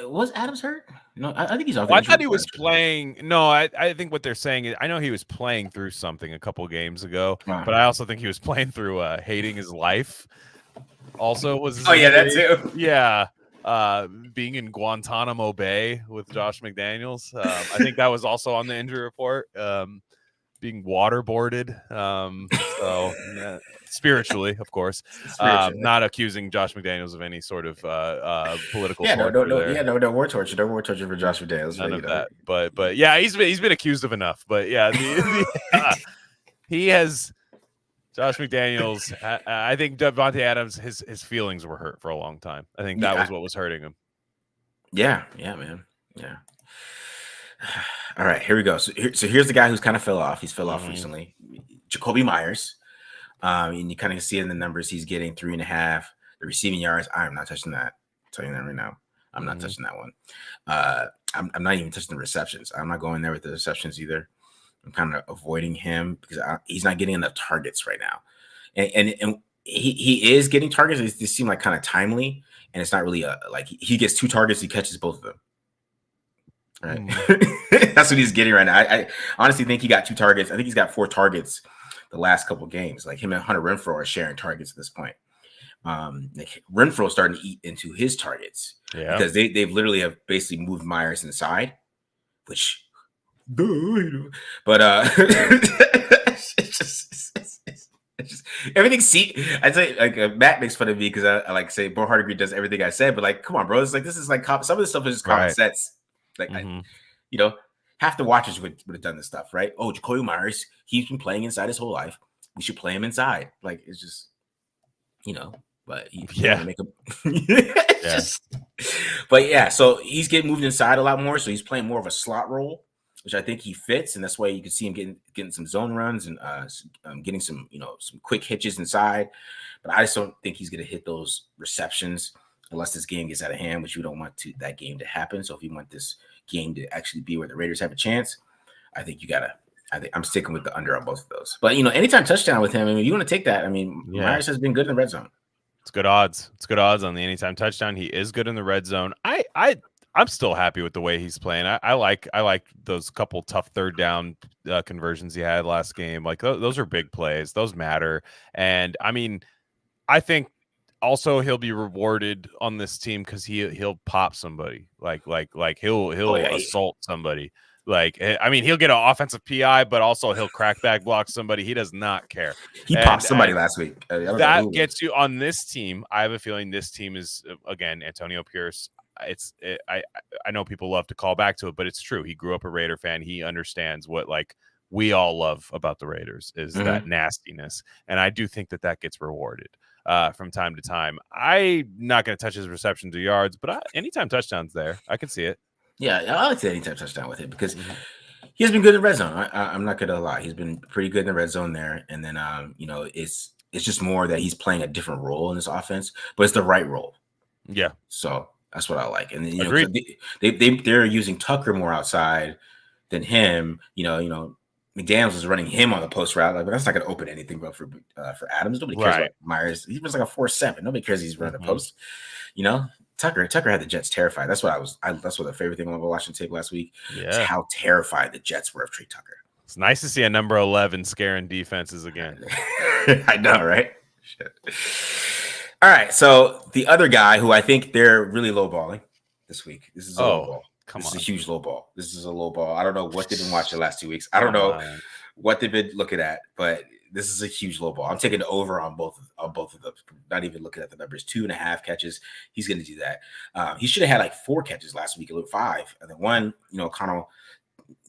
Was Adams hurt? No, I think he's off. I thought he was playing. No, I think what they're saying is, I know he was playing through something a couple games ago, but I also think he was playing through hating his life. Also was that too. Yeah. Being in Guantanamo Bay with Josh McDaniels. I think that was also on the injury report. Being waterboarded. Spiritually, of course. Not accusing Josh McDaniels of any sort of political torture. No war torture. No war torture for Josh McDaniels. None of that. But yeah, he's been accused of enough. But yeah, he has. Josh McDaniels, I think Davante Adams, his feelings were hurt for a long time. I think that was what was hurting him. Yeah, man. Yeah. All right, here we go. So here's the guy who's kind of fell off. He's fell off recently. Jakobi Meyers. And you kind of see it in the numbers. He's getting 3.5. The receiving yards, I am not touching that. I'm telling you that right now. I'm not touching that one. I'm not even touching the receptions. I'm not going there with the receptions either. I'm kind of avoiding him because he's not getting enough targets right now. And he is getting targets. They seem like kind of timely, and it's not really like he gets 2 targets, he catches both of them. Right. That's what he's getting right now. I honestly think he got 2 targets. I think he's got 4 targets the last couple of games. Like him and Hunter Renfrow are sharing targets at this point. Like Renfrow starting to eat into his targets because they've literally have basically moved Myers inside, which. But it's just everything. I'd say like Matt makes fun of me because I like say Bo Hardegree does everything I said, but like, come on, bro, it's like this is like some of this stuff is just common sense. Like, half the watchers would have done this stuff, right? Oh, Jakobi Meyers, he's been playing inside his whole life. We should play him inside. Like, it's just, but make him. But yeah, so he's getting moved inside a lot more. So he's playing more of a slot role, which I think he fits, and that's why you can see him getting some zone runs and getting some some quick hitches inside. But I just don't think he's going to hit those receptions unless this game gets out of hand, which we don't want that game to happen. So if you want this game to actually be where the Raiders have a chance, I think I'm sticking with the under on both of those. But anytime touchdown with him, I mean, you want to take that. I mean, Meyers has been good in the red zone. It's good odds. It's good odds on the anytime touchdown. He is good in the red zone. I'm still happy with the way he's playing. I like those couple tough third down conversions he had last game. Like those are big plays. Those matter. And I mean, I think also he'll be rewarded on this team because he'll pop somebody. Like he'll assault somebody. Like, I mean, he'll get an offensive PI, but also he'll crack back block somebody. He does not care. He popped somebody last week. That gets you on this team. I have a feeling this team is, again, Antonio Pierce. I know people love to call back to it, but it's true. He grew up a Raider fan. He understands what we all love about the Raiders is that nastiness. And I do think that gets rewarded from time to time. I'm not going to touch his reception to yards, but anytime touchdowns there, I can see it. Yeah, I like to anytime touchdown with him because he has been good in the red zone. I'm not going to lie. He's been pretty good in the red zone there. And then, it's just more that he's playing a different role in this offense, but it's the right role. Yeah. So that's what I like. And then, they're using Tucker more outside than him. McDaniels is running him on the post route. But that's not going to open anything for Adams. Nobody cares about Meyers. He was like a 4-7. Nobody cares he's running the post. Tucker had the Jets terrified. That's what that's what the favorite thing when I was watching tape last week. Is how terrified the Jets were of Trey Tucker. It's nice to see a number 11 scaring defenses again. I know, right? Shit. All right. So the other guy who I think they're really lowballing this week. This is a low ball. This is a huge low ball. This is a low ball. I don't know what they've been watching the last 2 weeks. I don't know what they've been looking at, but this is a huge low ball. I'm taking the over on both of them. Not even looking at the numbers. 2.5 catches. He's going to do that. He should have had 4 catches last week. It looked 5, and then one. O'Connell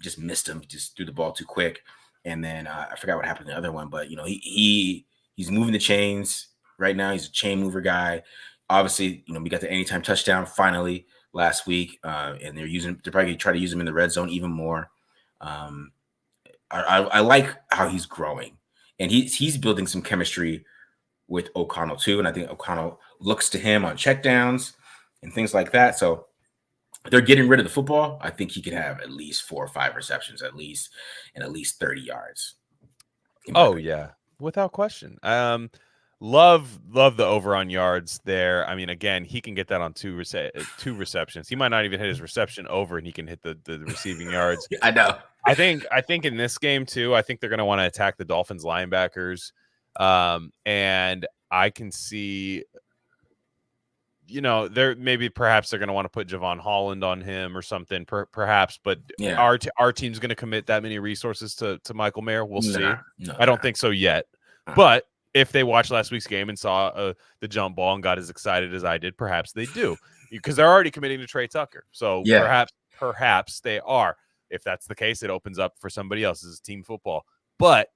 just missed him. Just threw the ball too quick, and then I forgot what happened to the other one. But he's moving the chains right now. He's a chain mover guy. Obviously, we got the anytime touchdown finally last week, and they're probably going to try to use him in the red zone even more. I like how he's growing. And he's building some chemistry with O'Connell too. And I think O'Connell looks to him on checkdowns and things like that. So they're getting rid of the football. I think he could have at least 4 or 5 receptions and at least 30 yards. Oh, yeah. Without question. Love the over on yards there. I mean, again, he can get that on 2 receptions. He might not even hit his reception over and he can hit the receiving yards. I know. I think in this game too, I think they're going to want to attack the Dolphins linebackers. And I can see, perhaps they're going to want to put Javon Holland on him or something, perhaps. But our team's going to commit that many resources to Michael Mayer. We'll see. I don't think so yet. But if they watched last week's game and saw the jump ball and got as excited as I did, perhaps they do, because they're already committing to Trey Tucker. So perhaps they are. If that's the case, it opens up for somebody else. This is team football. But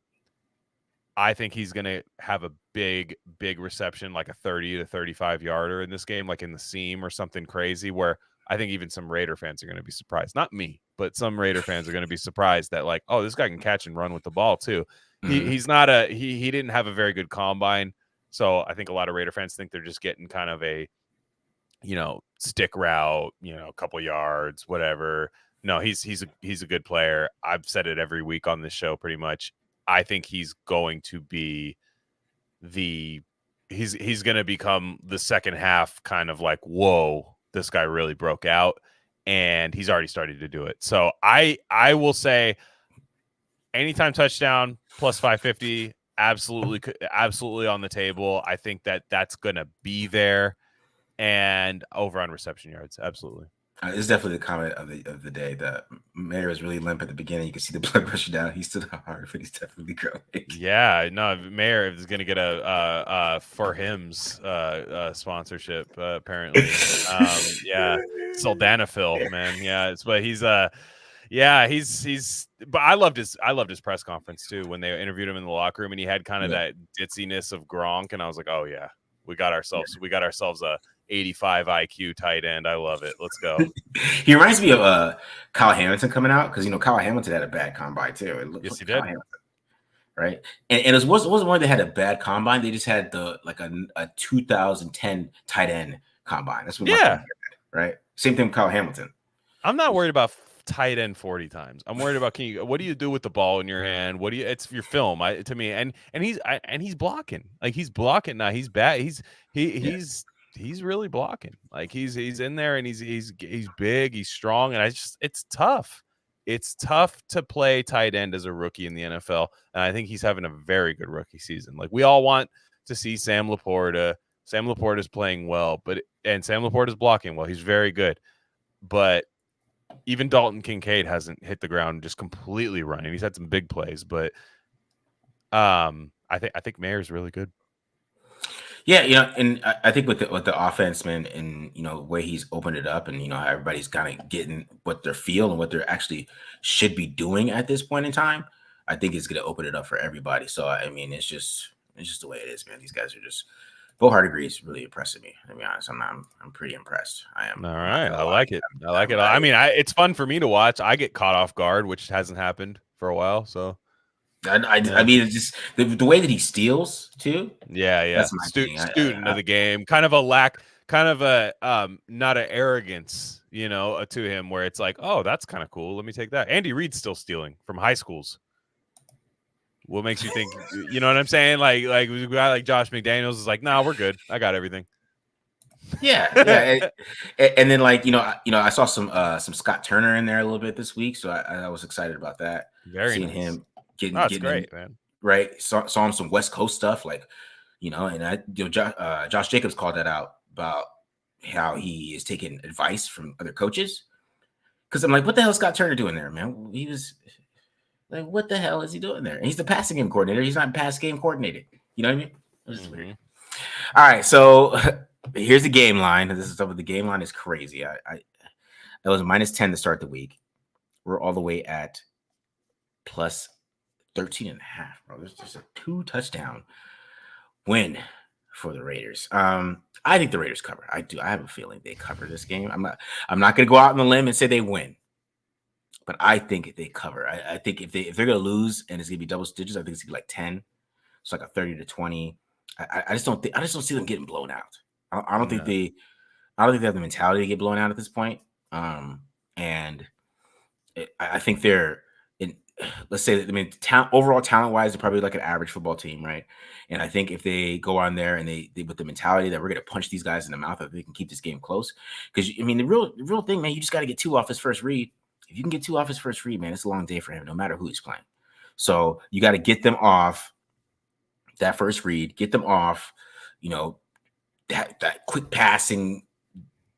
I think he's going to have a big reception, like a 30 to 35 yarder in this game, like in the seam or something crazy, where I think even some Raider fans are going to be surprised. Not me, but some Raider fans are going to be surprised that this guy can catch and run with the ball too. He's not he didn't have a very good combine. So I think a lot of Raider fans think they're just getting kind of a, stick route, a couple yards, whatever. No, he's a good player. I've said it every week on this show pretty much. I think he's going to be he's going to become the second half kind of like, whoa, this guy really broke out, and he's already started to do it. So I will say anytime touchdown plus 550, absolutely on the table. I think that's going to be there, and over on reception yards. Absolutely. It's definitely the comment of the day. The Mayer was really limp at the beginning. You can see the blood pressure down. He's still hard, but he's definitely growing. Yeah, no, Mayer is going to get a For Hims sponsorship apparently. Sildenafil, man. Yeah, but he's But I loved his press conference too when they interviewed him in the locker room, and he had kind of that ditziness of Gronk, and I was like, oh yeah, we got ourselves a 85 IQ tight end. I love it. Let's go. He reminds me of Kyle Hamilton coming out, because Kyle Hamilton had a bad combine too. Yes, he did. Right, and it wasn't more they had a bad combine. They just had a 2010 tight end combine. That's what right. Same thing with Kyle Hamilton. I'm not worried about tight end 40 times. I'm worried about what do you do with the ball in your hand? It's your film to me. And he's blocking. Like he's blocking now. He's bad. He's really blocking. Like he's in there and he's big, he's strong, and it's tough. It's tough to play tight end as a rookie in the NFL. And I think he's having a very good rookie season. Like we all want to see Sam Laporta. Sam Laporta is playing well, and Sam Laporta is blocking well. He's very good. But even Dalton Kincaid hasn't hit the ground just completely running. He's had some big plays, but I think Mayer's really good. Yeah, and I think with the offense, man, and the way he's opened it up, and how everybody's kind of getting what they feel and what they're actually should be doing at this point in time, I think it's going to open it up for everybody. So I mean, it's just the way it is, man. These guys are just Bo Hardegree is really impressing me. To be honest, I'm pretty impressed. I am. All right, I like it. I like it. I mean, it's fun for me to watch. I get caught off guard, which hasn't happened for a while. So I mean, it's just the way that he steals too. Yeah. That's my Student of the game, kind of not an arrogance, to him, where it's like, oh, that's kind of cool. Let me take that. Andy Reid's still stealing from high schools. What makes you think? You know what I'm saying? Like a guy like Josh McDaniels is like, nah, we're good. I got everything. Yeah. And then I saw some Scott Turner in there a little bit this week, so I was excited about that. Very seeing nice. him getting great, man. Right, saw him some West Coast stuff, and Josh Jacobs called that out about how he is taking advice from other coaches. Because I'm like, what the hell is Scott Turner doing there, man? He was like, what the hell is he doing there? And he's the passing game coordinator. He's not pass game coordinated. You know what I mean? It was weird. All right, so here's the game line. This is stuff. The game line is crazy. It was -10 to start the week. We're all the way at plus 13.5, bro. There's just a 2-touchdown win for the Raiders. I think the Raiders cover. I do. I have a feeling they cover this game. I'm not going to go out on the limb and say they win, but I think they cover. I think if they're going to lose and it's going to be double digits, I think it's going to be like 10. It's like a 30-20. I just don't see them getting blown out. I don't think they have the mentality to get blown out at this point. And I think they're in. Let's say that, I mean, overall talent wise, they're probably like an average football team, right? And I think if they go on there and they with the mentality that we're going to punch these guys in the mouth, that they can keep this game close. Because I mean, the real thing, man, you just got to get 2 off his first read. If you can get 2 off his first read, man, it's a long day for him, no matter who he's playing. So you got to get them off that first read, get them off, that quick passing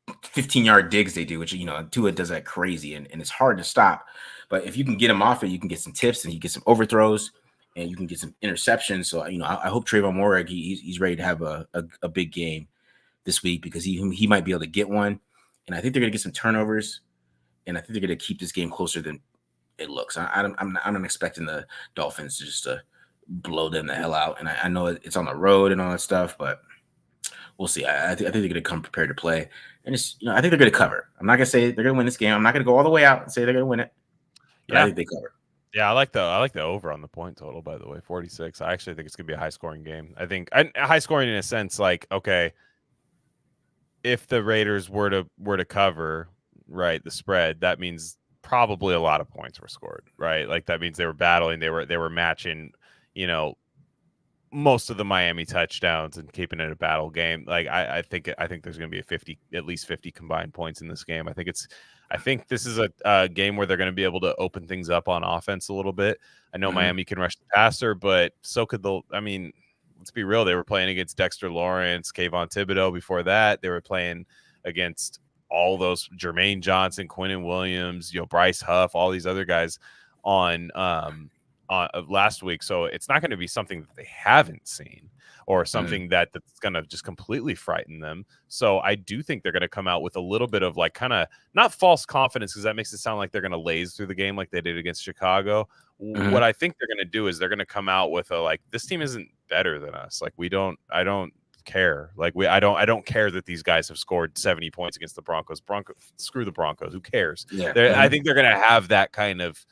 15-yard digs they do, which Tua does that crazy, and it's hard to stop. But if you can get them off it, you can get some tips and you get some overthrows and you can get some interceptions. So I hope Trayvon Moore he's ready to have a big game this week, because he might be able to get one, and I think they're gonna get some turnovers, and I think they're gonna keep this game closer than it looks. I'm not expecting the Dolphins to blow them the hell out, and I know it's on the road and all that stuff, but we'll see. I think they're going to come prepared to play, and I think they're going to cover. I'm not going to say they're going to win this game. I'm not going to go all the way out and say they're going to win it. But I think they cover. Yeah, I like the over on the point total, by the way, 46. I actually think it's going to be a high scoring game. I think high scoring in a sense, like, okay, if the Raiders were to cover, right, the spread, that means probably a lot of points were scored, right? Like that means they were battling, they were matching, most of the Miami touchdowns and keeping it a battle game. Like I think there's going to be at least 50 combined points in this game. I think this is a game where they're going to be able to open things up on offense a little bit. I know Miami can rush the passer, but so could let's be real. They were playing against Dexter Lawrence, Kayvon Thibodeau. Before that, they were playing against all those Jermaine Johnson, Quinnen Williams, Bryce Huff, all these other guys on last week. So it's not going to be something that they haven't seen or something that's going to just completely frighten them. So I do think they're going to come out with a little bit of like kind of not false confidence, because that makes it sound like they're going to laze through the game like they did against Chicago. What I think they're going to do is they're going to come out with a, like, this team isn't better than us. Like I don't care. Like I don't care that these guys have scored 70 points against the Broncos. Screw the Broncos. Who cares? I think they're going to have that kind of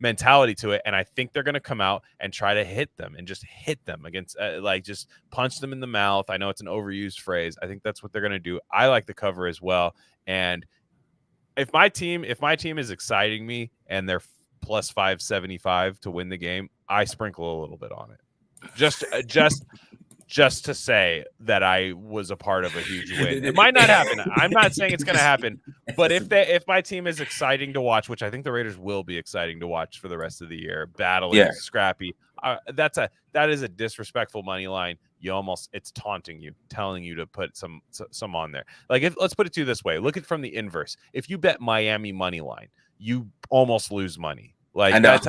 mentality to it, and I think they're going to come out and try to hit them against just punch them in the mouth. I know it's an overused phrase. I think that's what they're going to do. I like the cover as well, and if my team is exciting me and they're plus 575 to win the game, I sprinkle a little bit on it. Just to say that I was a part of a huge win. It might not happen. I'm not saying it's going to happen, but if my team is exciting to watch, which I think the Raiders will be exciting to watch for the rest of the year, battling, scrappy, that is a disrespectful money line. It's taunting you, telling you to put some on there. Like, let's put it to you this way: look at from the inverse. If you bet Miami money line, you almost lose money. Like that's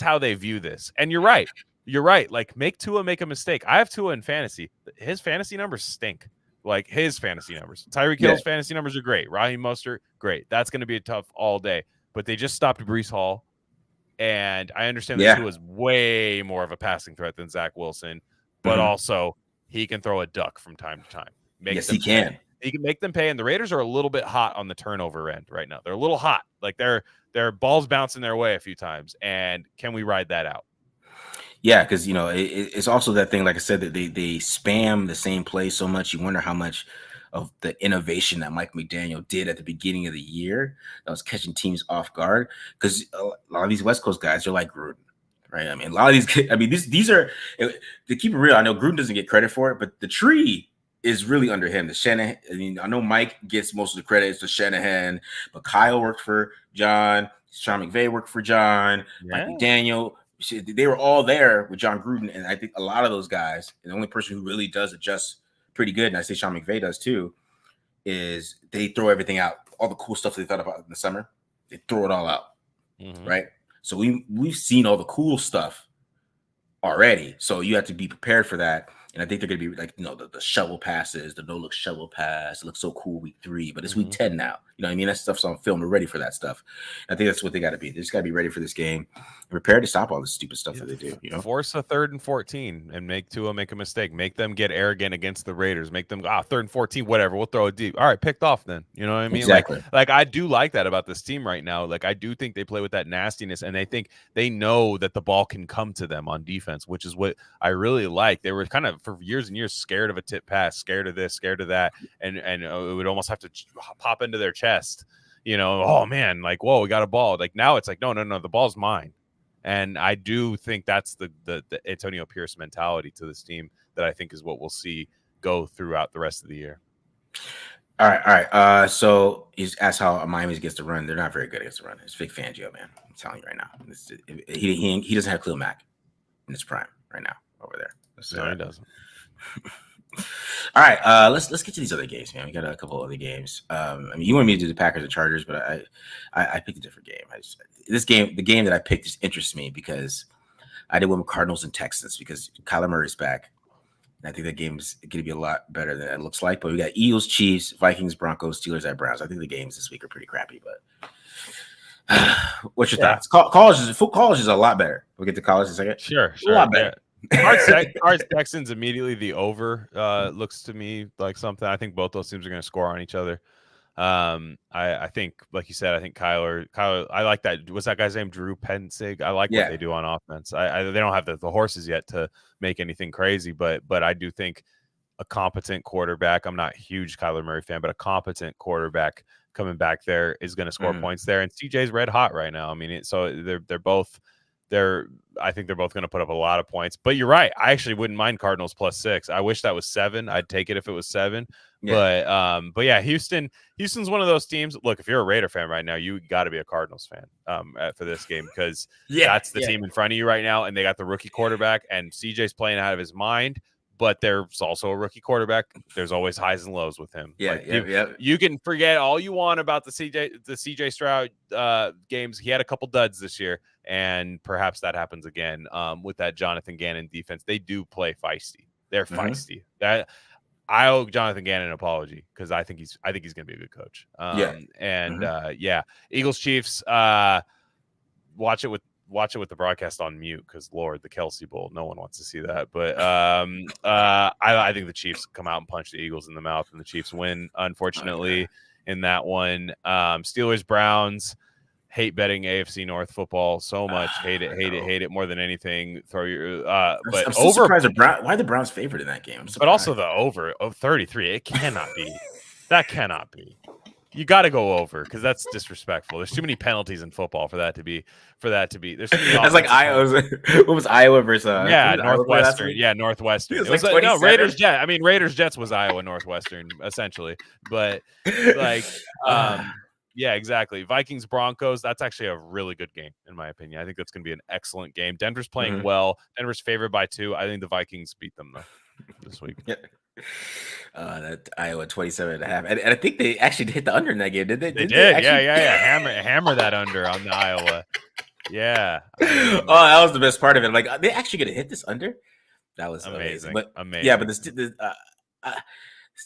how they view this. And you're right. You're right. Like, make Tua make a mistake. I have Tua in fantasy. His fantasy numbers stink. Like, his fantasy numbers. Tyreek Hill's fantasy numbers are great. Raheem Mostert, great. That's going to be a tough all day. But they just stopped Breece Hall. And I understand that Tua is way more of a passing threat than Zach Wilson. But also, he can throw a duck from time to time. He can. He can make them pay. And the Raiders are a little bit hot on the turnover end right now. They're a little hot. Like, their balls bouncing their way a few times. And can we ride that out? Yeah, because, it's also that thing, like I said, that they spam the same play so much. You wonder how much of the innovation that Mike McDaniel did at the beginning of the year that was catching teams off guard. Because a lot of these West Coast guys are like Gruden, right? I mean, a lot of these are, to keep it real, I know Gruden doesn't get credit for it, but the tree is really under him. The Shanahan, I know Mike gets most of the credit. It's the Shanahan, but Kyle worked for John. Sean McVay worked for John. Mike McDaniel. They were all there with John Gruden, and I think a lot of those guys, and the only person who really does adjust pretty good, and I say Sean McVay does too, is they throw everything out. All the cool stuff they thought about in the summer, they throw it all out, right? So we've seen all the cool stuff already, so you have to be prepared for that. And I think they're going to be like, the shovel passes, the no-look shovel pass. It looks so cool week 3, but it's week 10 now. You know what I mean? That stuff's on film. They're ready for that stuff. I think that's what they got to be. They just got to be ready for this game and prepared to stop all the stupid stuff that they do. Force a 3rd and 14 and make Tua make a mistake. Make them get arrogant against the Raiders. Make them, 3rd and 14, whatever. We'll throw it deep. All right, picked off then. You know what I mean? Exactly. Like I do like that about this team right now. Like, I do think they play with that nastiness, and they think they know that the ball can come to them on defense, which is what I really like. They were kind of, for years and years, scared of a tip pass, scared of this, scared of that, and it would almost have to pop into their chest. Oh man, like, whoa, we got a ball. Like, now it's like, no, the ball's mine. And I do think that's the Antonio Pierce mentality to this team that I think is what we'll see go throughout the rest of the year. All right. So he's asked how Miami gets to run. They're not very good against the run. It's Vic Fangio, man. I'm telling you right now. He doesn't have Khalil Mack in his prime right now over there. No, he doesn't. All right, let's get to these other games, man. We got a couple other games. You wanted me to do the Packers and Chargers, but I picked a different game. The game that I picked just interests me because I did win with Cardinals and Texans because Kyler Murray's back, and I think that game's going to be a lot better than it looks like. But we got Eagles, Chiefs, Vikings, Broncos, Steelers at Browns. I think the games this week are pretty crappy, but what's your thoughts? College is a lot better. We'll get to college in a second. Sure. A lot better. Cards Texans immediately the over looks to me like something. I think both those teams are going to score on each other. I think, like you said, I think Kyler. I like that. What's that guy's name? Drew Pensig. I like what they do on offense. They don't have the horses yet to make anything crazy, but I do think a competent quarterback. I'm not a huge Kyler Murray fan, but a competent quarterback coming back there is going to score points there. And CJ's red hot right now. I mean, they're both. I think they're both going to put up a lot of points. But you're right. I actually wouldn't mind Cardinals +6. I wish that was 7. I'd take it if it was 7. Yeah. But yeah, Houston's one of those teams. Look, if you're a Raider fan right now, you got to be a Cardinals fan for this game because that's the team in front of you right now, and they got the rookie quarterback, and CJ's playing out of his mind. But there's also a rookie quarterback. There's always highs and lows with him. You can forget all you want about the CJ Stroud games. He had a couple duds this year, and perhaps that happens again with that Jonathan Gannon defense. They do play feisty. They're feisty. That I owe Jonathan Gannon an apology because I think he's going to be a good coach. Eagles Chiefs. Watch it with the broadcast on mute because Lord, the Kelsey Bowl, no one wants to see that. But I think the Chiefs come out and punch the Eagles in the mouth, and the Chiefs win, unfortunately, in that one. Steelers Browns. Hate betting AFC North football so much. Hate it more than anything. Throw your but I'm still surprised why the Browns favored in that game. But also the over of 33. It cannot be. That cannot be. You got to go over because that's disrespectful. There's too many penalties in football for that to be. There's too many. That's like Iowa. What was Iowa versus? Yeah, Who did Iowa play last Northwestern. week? Yeah, Northwestern. It was It was like no 27. Raiders Jet. I mean, Raiders Jets was Iowa Northwestern essentially, but like, yeah, exactly. Vikings Broncos. That's actually a really good game in my opinion. I think that's going to be an excellent game. Denver's playing well. Denver's favored by 2. I think the Vikings beat them though this week. That Iowa 27.5, and I think they actually hit the under in that game. Did they? They did. did. Actually? Yeah. Hammer that under on the Iowa. Yeah. I mean, oh, that was the best part of it. Like, are they actually going to hit this under? That was amazing. But amazing. Yeah, but the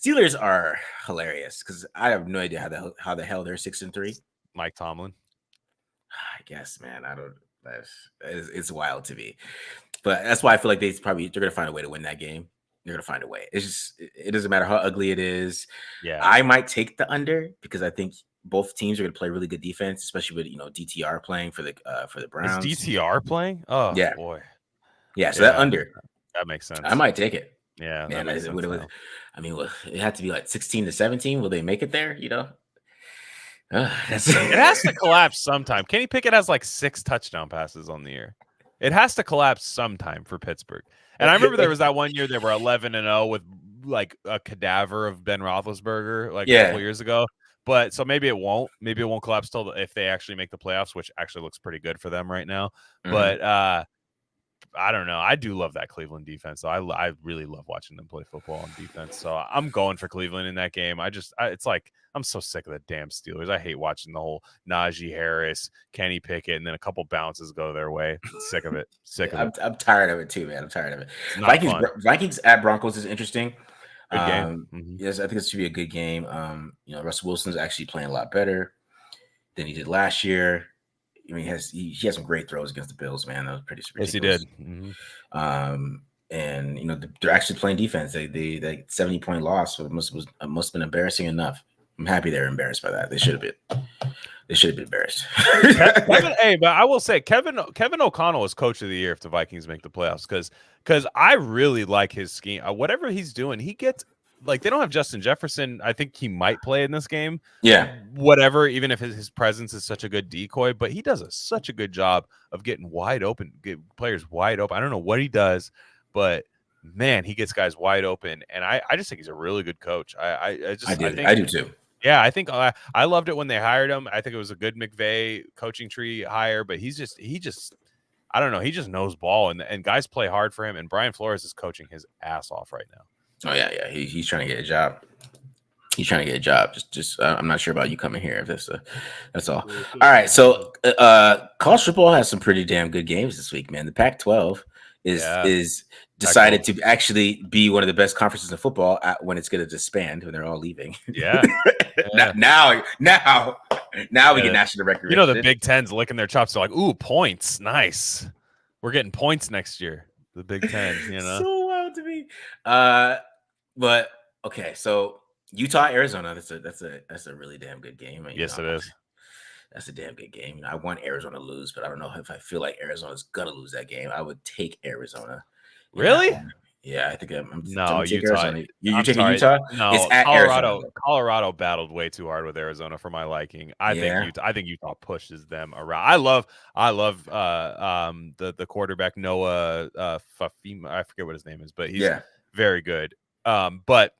Steelers are hilarious because I have no idea how the hell they're 6-3. Mike Tomlin. I guess, man. I don't. It's wild to me. But that's why I feel like they're going to find a way to win that game. They're going to find a way. It's just, it doesn't matter how ugly it is. Yeah. I might take the under because I think both teams are going to play really good defense, especially with, DTR playing for the Browns. Is DTR playing? Oh, yeah. Boy. Yeah, so that under. That makes sense. I might take it. Yeah. Man, it had to be like 16-17. Will they make it there? It has to collapse sometime. Kenny Pickett has like 6 touchdown passes on the year. It has to collapse sometime for Pittsburgh. And I remember there was that one year they were 11-0 with like a cadaver of Ben Roethlisberger a couple years ago. But so maybe it won't. Maybe it won't collapse till if they actually make the playoffs, which actually looks pretty good for them right now. But I don't know. I do love that Cleveland defense. So I really love watching them play football on defense. So I'm going for Cleveland in that game. It's like I'm so sick of the damn Steelers. I hate watching the whole Najee Harris, Kenny Pickett, and then a couple bounces go their way. Sick of it. I'm tired of it too, man. I'm tired of it. Vikings at Broncos is interesting. Good game. Yes, I think this should be a good game. Russell Wilson's actually playing a lot better than he did last year. I mean, he has some great throws against the Bills, man. That was pretty ridiculous. Yes, he did. And they're actually playing defense. They 70-point loss. So it must have been embarrassing enough. I'm happy they're embarrassed by that. They should have been. They should have been embarrassed. But I will say Kevin O'Connell is coach of the year if the Vikings make the playoffs because I really like his scheme. Whatever he's doing, he gets they don't have Justin Jefferson. I think he might play in this game. Yeah. Whatever, even if his presence is such a good decoy, but he does such a good job of getting wide open, get players wide open. I don't know what he does, but man, he gets guys wide open, and I just think he's a really good coach. I do too. Yeah, I think I loved it when they hired him. I think it was a good McVay coaching tree hire, but he just I don't know. He just knows ball, and guys play hard for him. And Brian Flores is coaching his ass off right now. Oh yeah. He's trying to get a job. He's trying to get a job. Just I'm not sure about you coming here. If that's all. All right. So college football has some pretty damn good games this week, man. The Pac-12 is decided to actually be one of the best conferences in football when it's going to disband when they're all leaving. Yeah. Now we get national recognition. The Big Ten's licking their chops. They're like, ooh, points. Nice. We're getting points next year. The Big Ten, So wild to me. But okay, so Utah, Arizona, that's a really damn good game. Yes, it is. That's a damn good game. I want Arizona to lose, but I don't know if I feel like Arizona's gonna lose that game. I would take Arizona. Really? Yeah, I think I'm Utah. You taking Utah? No, it's at Arizona. Colorado battled way too hard with Arizona for my liking. I think Utah pushes them around. I love the quarterback Noah Fafima. I forget what his name is, but he's very good. But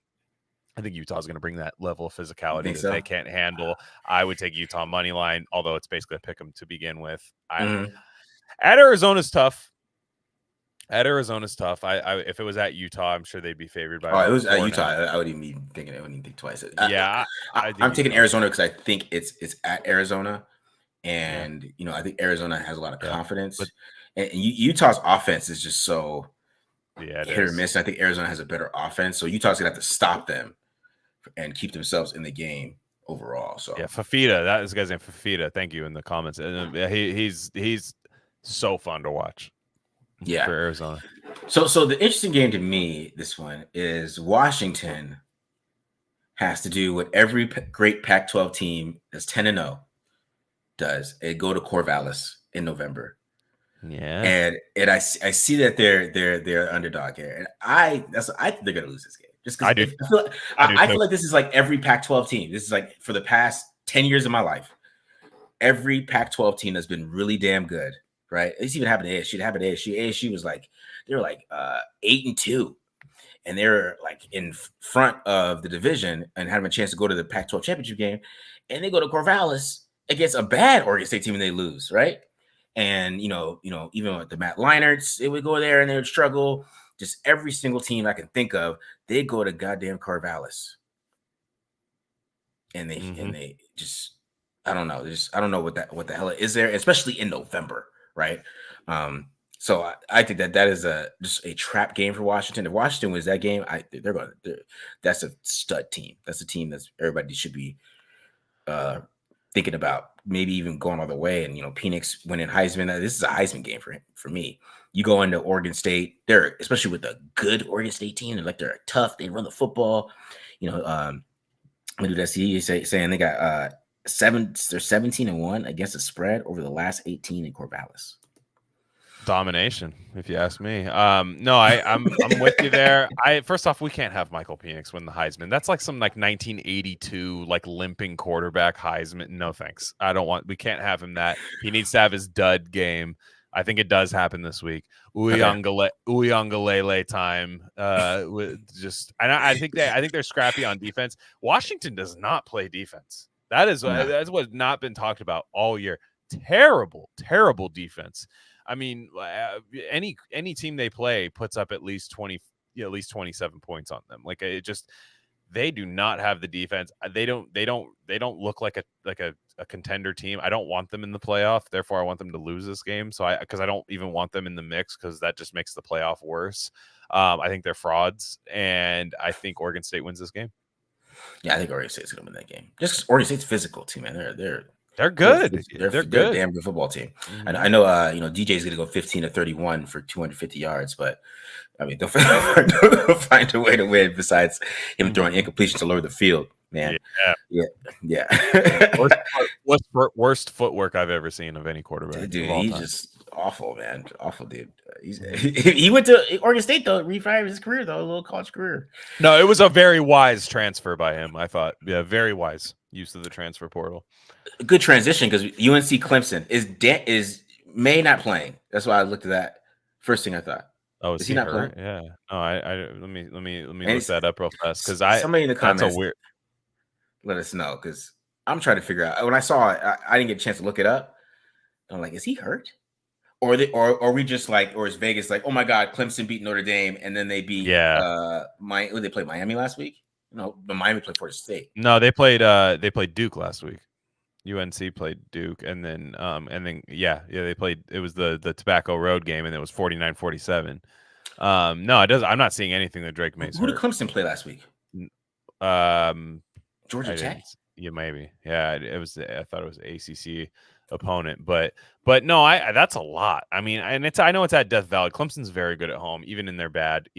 I think Utah's going to bring that level of physicality that they can't handle. I would take Utah money line, although it's basically a pick 'em to begin with. At Arizona's tough. I if it was at Utah, I'm sure they'd be favored by. Oh, it was at Utah. I wouldn't even think it. I wouldn't even think twice. I'm taking Arizona because I think it's at Arizona, and I think Arizona has a lot of confidence. And Utah's offense is just so hit or miss. I think Arizona has a better offense, so Utah's gonna have to stop them and keep themselves in the game overall. So Fafita, this guy's name Fafita. Thank you in the comments. And he's so fun to watch. Yeah, for Arizona. So the interesting game to me, this one is Washington has to do what every great Pac-12 team that's 10-0 does. They go to Corvallis in November. Yeah, and I see that they're underdog here, and I think they're gonna lose this game. Just I because do. I feel like this is like every Pac-12 team. This is like for the past 10 years of my life. Every Pac-12 team has been really damn good, right? This even happened to ASU. It happened to ASU. ASU was like they were like 8-2, and they're like in front of the division and had a chance to go to the Pac-12 championship game, and they go to Corvallis against a bad Oregon State team and they lose, right? And even with the Matt Leinerts, they would go there and they would struggle. Just every single team I can think of, they go to goddamn Corvallis, and they just I don't know, I don't know what the hell is there, especially in November, right? So I think that is just a trap game for Washington. If Washington wins that game, that's a stud team. That's a team that everybody should be thinking about, maybe even going all the way. And Penix winning Heisman. This is a Heisman game for me. You go into Oregon State, they're especially with a good Oregon State team. They're tough. They run the football. What did I see? Saying they got they're 17-1 against the spread over the last 18 in Corvallis. Domination, if you ask me. No, I'm with you there. First off, we can't have Michael Penix win the Heisman. That's like some 1982 limping quarterback Heisman. No thanks. We can't have him that. He needs to have his dud game. I think it does happen this week. Uyangalele time. I think they're scrappy on defense. Washington does not play defense. That's what's not been talked about all year. Terrible defense. I mean, any team they play puts up at least 27 points on them. They do not have the defense. They don't look like a contender team. I don't want them in the playoff. Therefore, I want them to lose this game. Because I don't even want them in the mix, because that just makes the playoff worse. I think they're frauds, and I think Oregon State wins this game. Yeah, I think Oregon State's gonna win that game. Just 'cause Oregon State's physical too, man. They're good. They're good. A damn good football team. Mm-hmm. And I know, DJ's going to go 15-31 for 250 yards, but I mean, they'll find a way to win besides him throwing incompletions all over the field, man. Yeah. Worst footwork I've ever seen of any quarterback. Dude, he's just awful, man. Awful, dude. He went to Oregon State, though, refired his career, though, a little college career. No, it was a very wise transfer by him, I thought. Yeah, very wise use of the transfer portal. Good transition, because UNC Clemson is May not playing. That's why I looked at that. First thing I thought. Oh, is he not playing? Yeah. No, let me look that up real fast, because somebody in the comments let us know, because I'm trying to figure out. When I saw it, I didn't get a chance to look it up. I'm like, is he hurt? Or we just or is Vegas oh my God, Clemson beat Notre Dame and then they beat they played Miami last week? No, the Miami played Florida State. No, they played Duke last week. UNC played Duke, and then they played. It was the Tobacco Road game, and it was 49-47. No, it doesn't. I'm not seeing anything that Drake May's. Who did Clemson play last week? Georgia Tech. Yeah, maybe. Yeah, it was. I thought it was ACC opponent, but no, that's a lot. I mean, and I know it's at Death Valley. Clemson's very good at home, even in their bad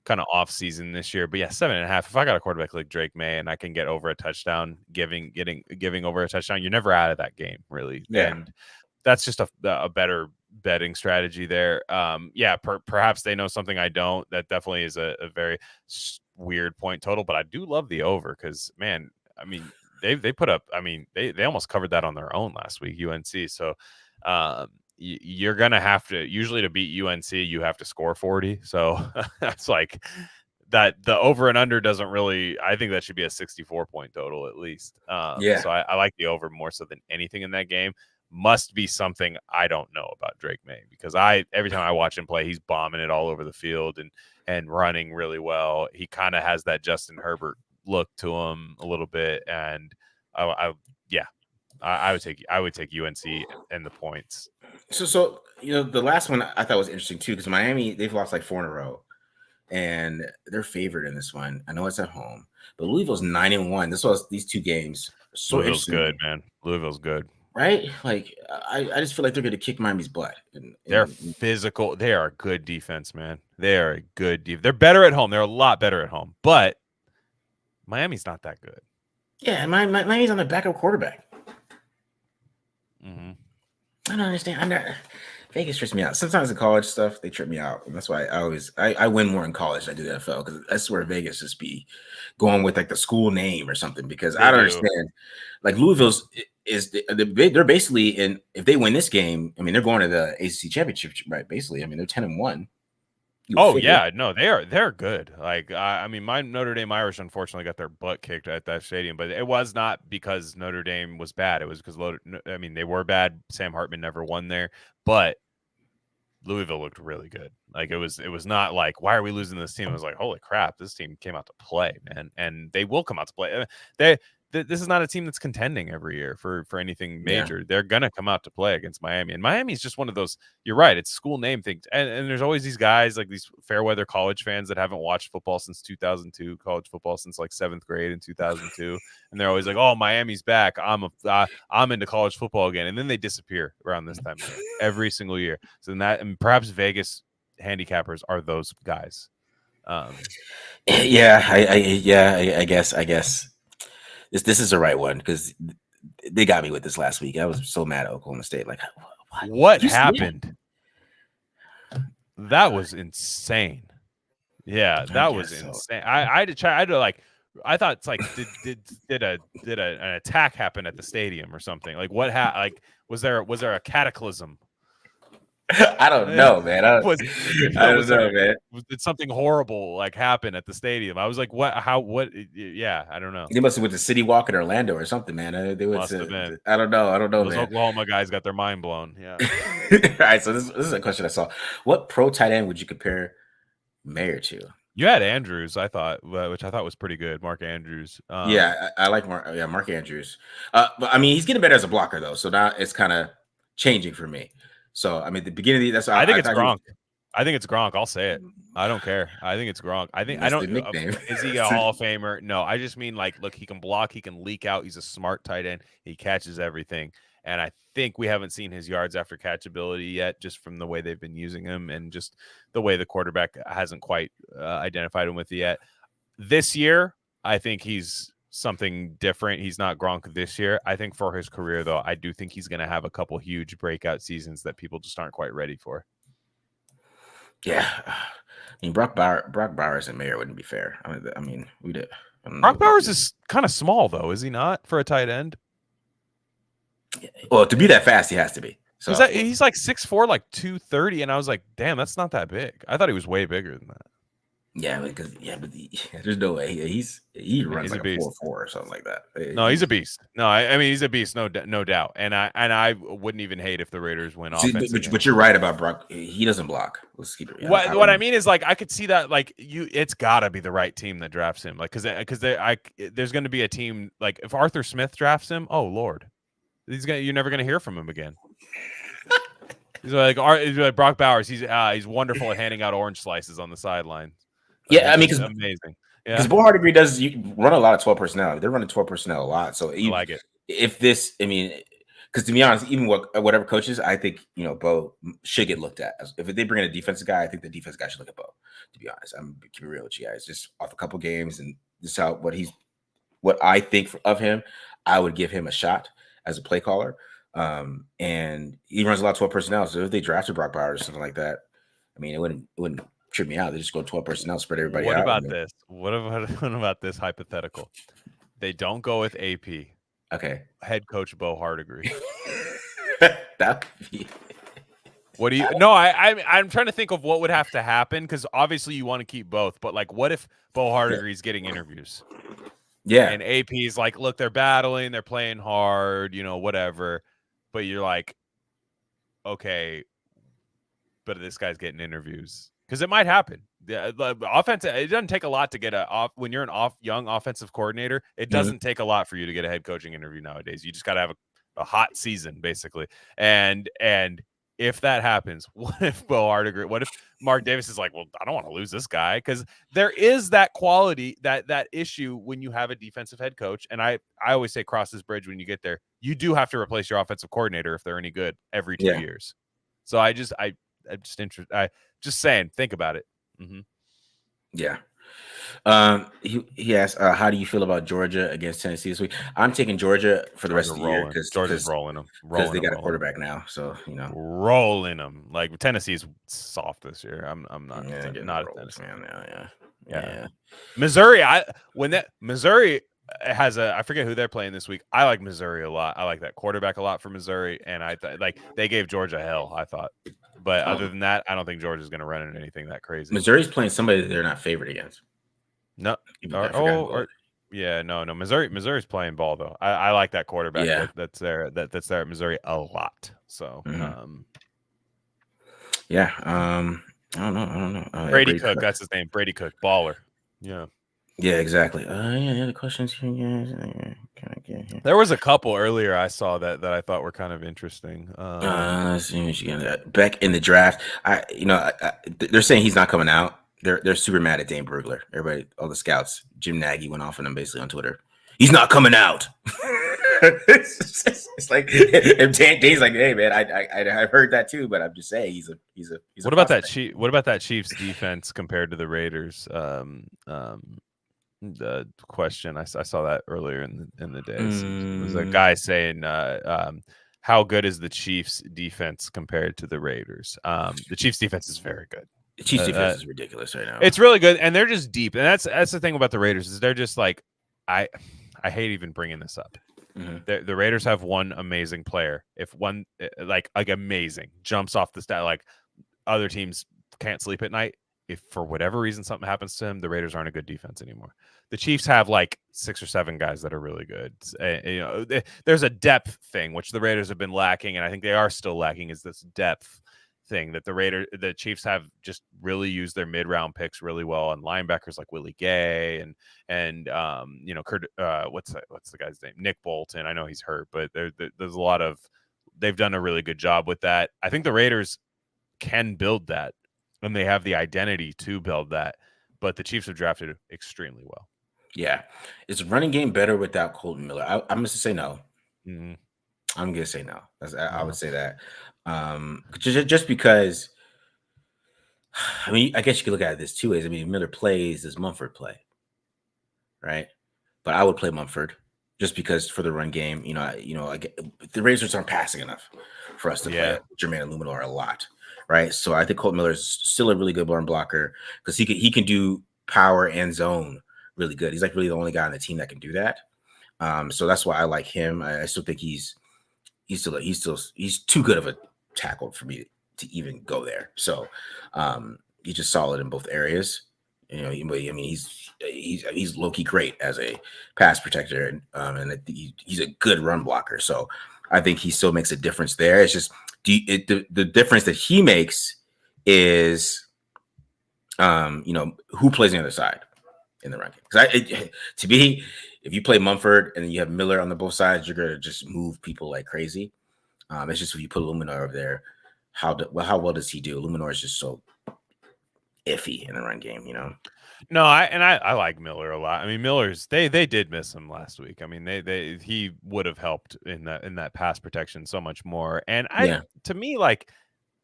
kind of off season this year. But yeah, 7.5. If I got a quarterback like Drake May and I can get over a touchdown, giving over a touchdown, you're never out of that game, really. Yeah. And that's just a better betting strategy there. Perhaps they know something I don't. That definitely is a very weird point total, but I do love the over, because, man, I mean, they put up, I mean, they almost covered that on their own last week, UNC. So you're gonna have to, usually to beat UNC, you have to score 40. So that's like that. The over and under doesn't really. I think that should be a 64 point total at least. So I like the over more so than anything in that game. Must be something I don't know about Drake May, because every time I watch him play, he's bombing it all over the field and running really well. He kind of has that Justin Herbert look to him a little bit, and I would take UNC and the points. So the last one I thought was interesting too, because Miami, they've lost 4 in a row, and they're favored in this one. I know it's at home, but Louisville's 9-1. These two games. So Louisville's good, man. Louisville's good, right? I just feel like they're going to kick Miami's butt. They're physical. They are a good defense, man. They are a good defense. They're better at home. They're a lot better at home, but Miami's not that good. Yeah, Miami's on the backup quarterback. Mm-hmm. I don't understand. Vegas trips me out. Sometimes the college stuff they trip me out, and that's why I win more in college than I do the NFL because I swear Vegas just be going with like the school name or something because I don't understand. Like Louisville's they're basically in if they win this game, I mean they're going to the ACC championship, right? Basically, I mean they're 10-1. Oh yeah, no, they're good. Like I mean, my Notre Dame Irish unfortunately got their butt kicked at that stadium, but it was not because Notre Dame was bad. It was because I mean they were bad. Sam Hartman never won there, but Louisville looked really good. Like it was not like why are we losing this team? It was like holy crap, this team came out to play, man, and they will come out to play. This is not a team that's contending every year for anything major. Yeah. They're gonna come out to play against Miami, and Miami is just one of those. You're right; it's school name things, and there's always these guys like these fair weather college fans that haven't watched football since 2002, college football since like 7th grade in 2002, and they're always like, "Oh, Miami's back. I'm into college football again," and then they disappear around this time of year, every single year. So and perhaps Vegas handicappers are those guys. Yeah, I guess. This is the right one because they got me with this last week. I was so mad at Oklahoma State. Like, what happened? That was insane. Yeah, that was insane. I had to try. I thought it's like did an attack happen at the stadium or something? Like what? Was there a cataclysm? I don't know, man. I don't know, man. Did something horrible like happen at the stadium? I was like, what? How? What? Yeah, I don't know. They must have went to City Walk in Orlando or something, man. They must have been. I don't know. Those man. Oklahoma guys got their mind blown. Yeah. All right. So this is a question I saw. What pro tight end would you compare Mayer to? You had Andrews, I thought, which I thought was pretty good. Mark Andrews. Yeah, I like Mark. Yeah, Mark Andrews. But I mean, he's getting better as a blocker though. So now it's kind of changing for me. So I mean, the beginning of I think it's Gronk. I think it's Gronk. I'll say it. I don't care. I think it's Gronk. I think I don't. Is he a Hall of Famer? No. I just mean like, look, he can block. He can leak out. He's a smart tight end. He catches everything. And I think we haven't seen his yards after catch ability yet, just from the way they've been using him and just the way the quarterback hasn't quite identified him with it yet. This year, I think he's something different. He's not Gronk this year. I think for his career, though, I do think he's going to have a couple huge breakout seasons that people just aren't quite ready for. Yeah. I mean, Brock Bowers and Mayer wouldn't be fair. I mean, we did. Brock Bowers is kind of small, though, is he not, for a tight end? Well, to be that fast, he has to be. So he's like 6'4", like 230, and I was like, damn, that's not that big. I thought he was way bigger than that. Yeah, because there's no way he runs like a 4.4 or something like that. No, he's a beast. No, I mean he's a beast, no doubt. And I wouldn't even hate if the Raiders win offense. But you're right about Brock. He doesn't block. Let's keep it. What I mean is like I could see that like it's got to be the right team that drafts him. Like because there's going to be a team like if Arthur Smith drafts him. Oh Lord, you're never going to hear from him again. He's like Brock Bowers. He's wonderful at handing out orange slices on the sideline. Yeah, I mean, because amazing. Because Bo Hardegree does run a lot of 12 personnel. They're running 12 personnel a lot. So I like it. If this, I mean, because to be honest, even whatever coaches, I think Bo should get looked at. If they bring in a defensive guy, I think the defensive guy should look at Bo. To be honest, I'm keeping it real with you guys. Just off a couple games and just what I think of him, I would give him a shot as a play caller. And he runs a lot of 12 personnel. So if they drafted Brock Bowers or something like that, I mean, it wouldn't trip me out. They just go 12 personnel, spread everybody out. What about this hypothetical? They don't go with AP. Okay. Head coach Bo Hardegree. That would be... What do you? No, I'm trying to think of what would have to happen because obviously you want to keep both, but like, what if Bo Hardegree's getting interviews? Yeah, and AP's like, look, they're battling, they're playing hard, whatever, but you're like, okay, but this guy's getting interviews. Because it might happen. The offense, it doesn't take a lot to get when you're an young offensive coordinator, it doesn't take a lot for you to get a head coaching interview nowadays. You just got to have a hot season, basically. And if that happens, what if what if Mark Davis is like, well, I don't want to lose this guy? Because there is that quality, that issue when you have a defensive head coach. And I always say cross this bridge when you get there. You do have to replace your offensive coordinator if they're any good every 2 years. So I'm just interested. Just saying, think about it. Mm-hmm. Yeah. He asked, how do you feel about Georgia against Tennessee this week? I'm taking Georgia for the rest of the year Georgia's rolling them. They got a quarterback now. So rolling them. Like Tennessee's soft this year. I'm not not a Tennessee man. Yeah. Missouri. Missouri has I forget who they're playing this week. I like Missouri a lot. I like that quarterback a lot for Missouri, and I like they gave Georgia hell. I thought, but other than that, I don't think Georgia's going to run into anything that crazy. Missouri's playing somebody that they're not favored against. No, no. Missouri's playing ball though. I like that quarterback that's there that's there at Missouri a lot. So, I don't know. Brady Cook, that's his name. Brady Cook, baller. Yeah, exactly. The questions here. There was a couple earlier I saw that I thought were kind of interesting. Let's see what you get. Beck in the draft. They're saying he's not coming out. They're super mad at Dane Brugler. Everybody, all the scouts, Jim Nagy went off on him basically on Twitter. He's not coming out. it's like if Dane's like, hey man, I've heard that too, but I'm just saying he's a. What about that Chiefs defense compared to the Raiders? The question I saw that earlier in the day. It was a guy saying, "How good is the Chiefs defense compared to the Raiders?" The Chiefs defense is very good. The Chiefs defense is ridiculous right now. It's really good, and they're just deep, and that's the thing about the Raiders is they're just like I hate even bringing this up. The Raiders have one amazing player. If one like amazing jumps off the stat, like other teams can't sleep at night. If for whatever reason something happens to him, the Raiders aren't a good defense anymore. The Chiefs have like 6 or 7 guys that are really good. There's a depth thing which the Raiders have been lacking, and I think they are still lacking. Is this depth thing that the Chiefs have just really used their mid-round picks really well on linebackers like Willie Gay and Kurt, what's the guy's name? Nick Bolton. I know he's hurt, but there's a lot of they've done a really good job with that. I think the Raiders can build that, and they have the identity to build that, but the Chiefs have drafted extremely well. Yeah. Is running game better without Colton Miller? I'm going to say no. Mm-hmm. I'm going to say no. I would say that. Just because, I mean, I guess you could look at it this 2 ways. I mean, if Miller plays, does Mumford play? Right? But I would play Mumford just because for the run game, the Raiders aren't passing enough for us to play Jermaine and Luminor a lot. Right. So I think Colton Miller is still a really good run blocker because he can do power and zone really good. He's like really the only guy on the team that can do that. So that's why I like him. I still think he's too good of a tackle for me to even go there. So he's just solid in both areas. I mean, he's low-key great as a pass protector, and he's a good run blocker. So I think he still makes a difference there. It's just the difference that he makes is, who plays on the other side in the ranking. Because to me, if you play Mumford and you have Miller on the both sides, you're gonna just move people like crazy. It's just if you put Luminor over there, how well does he do? Luminor is just so iffy in the run game, No, I like Miller a lot. I mean, Miller's they did miss him last week. I mean, he would have helped in that pass protection so much more. And to me, like,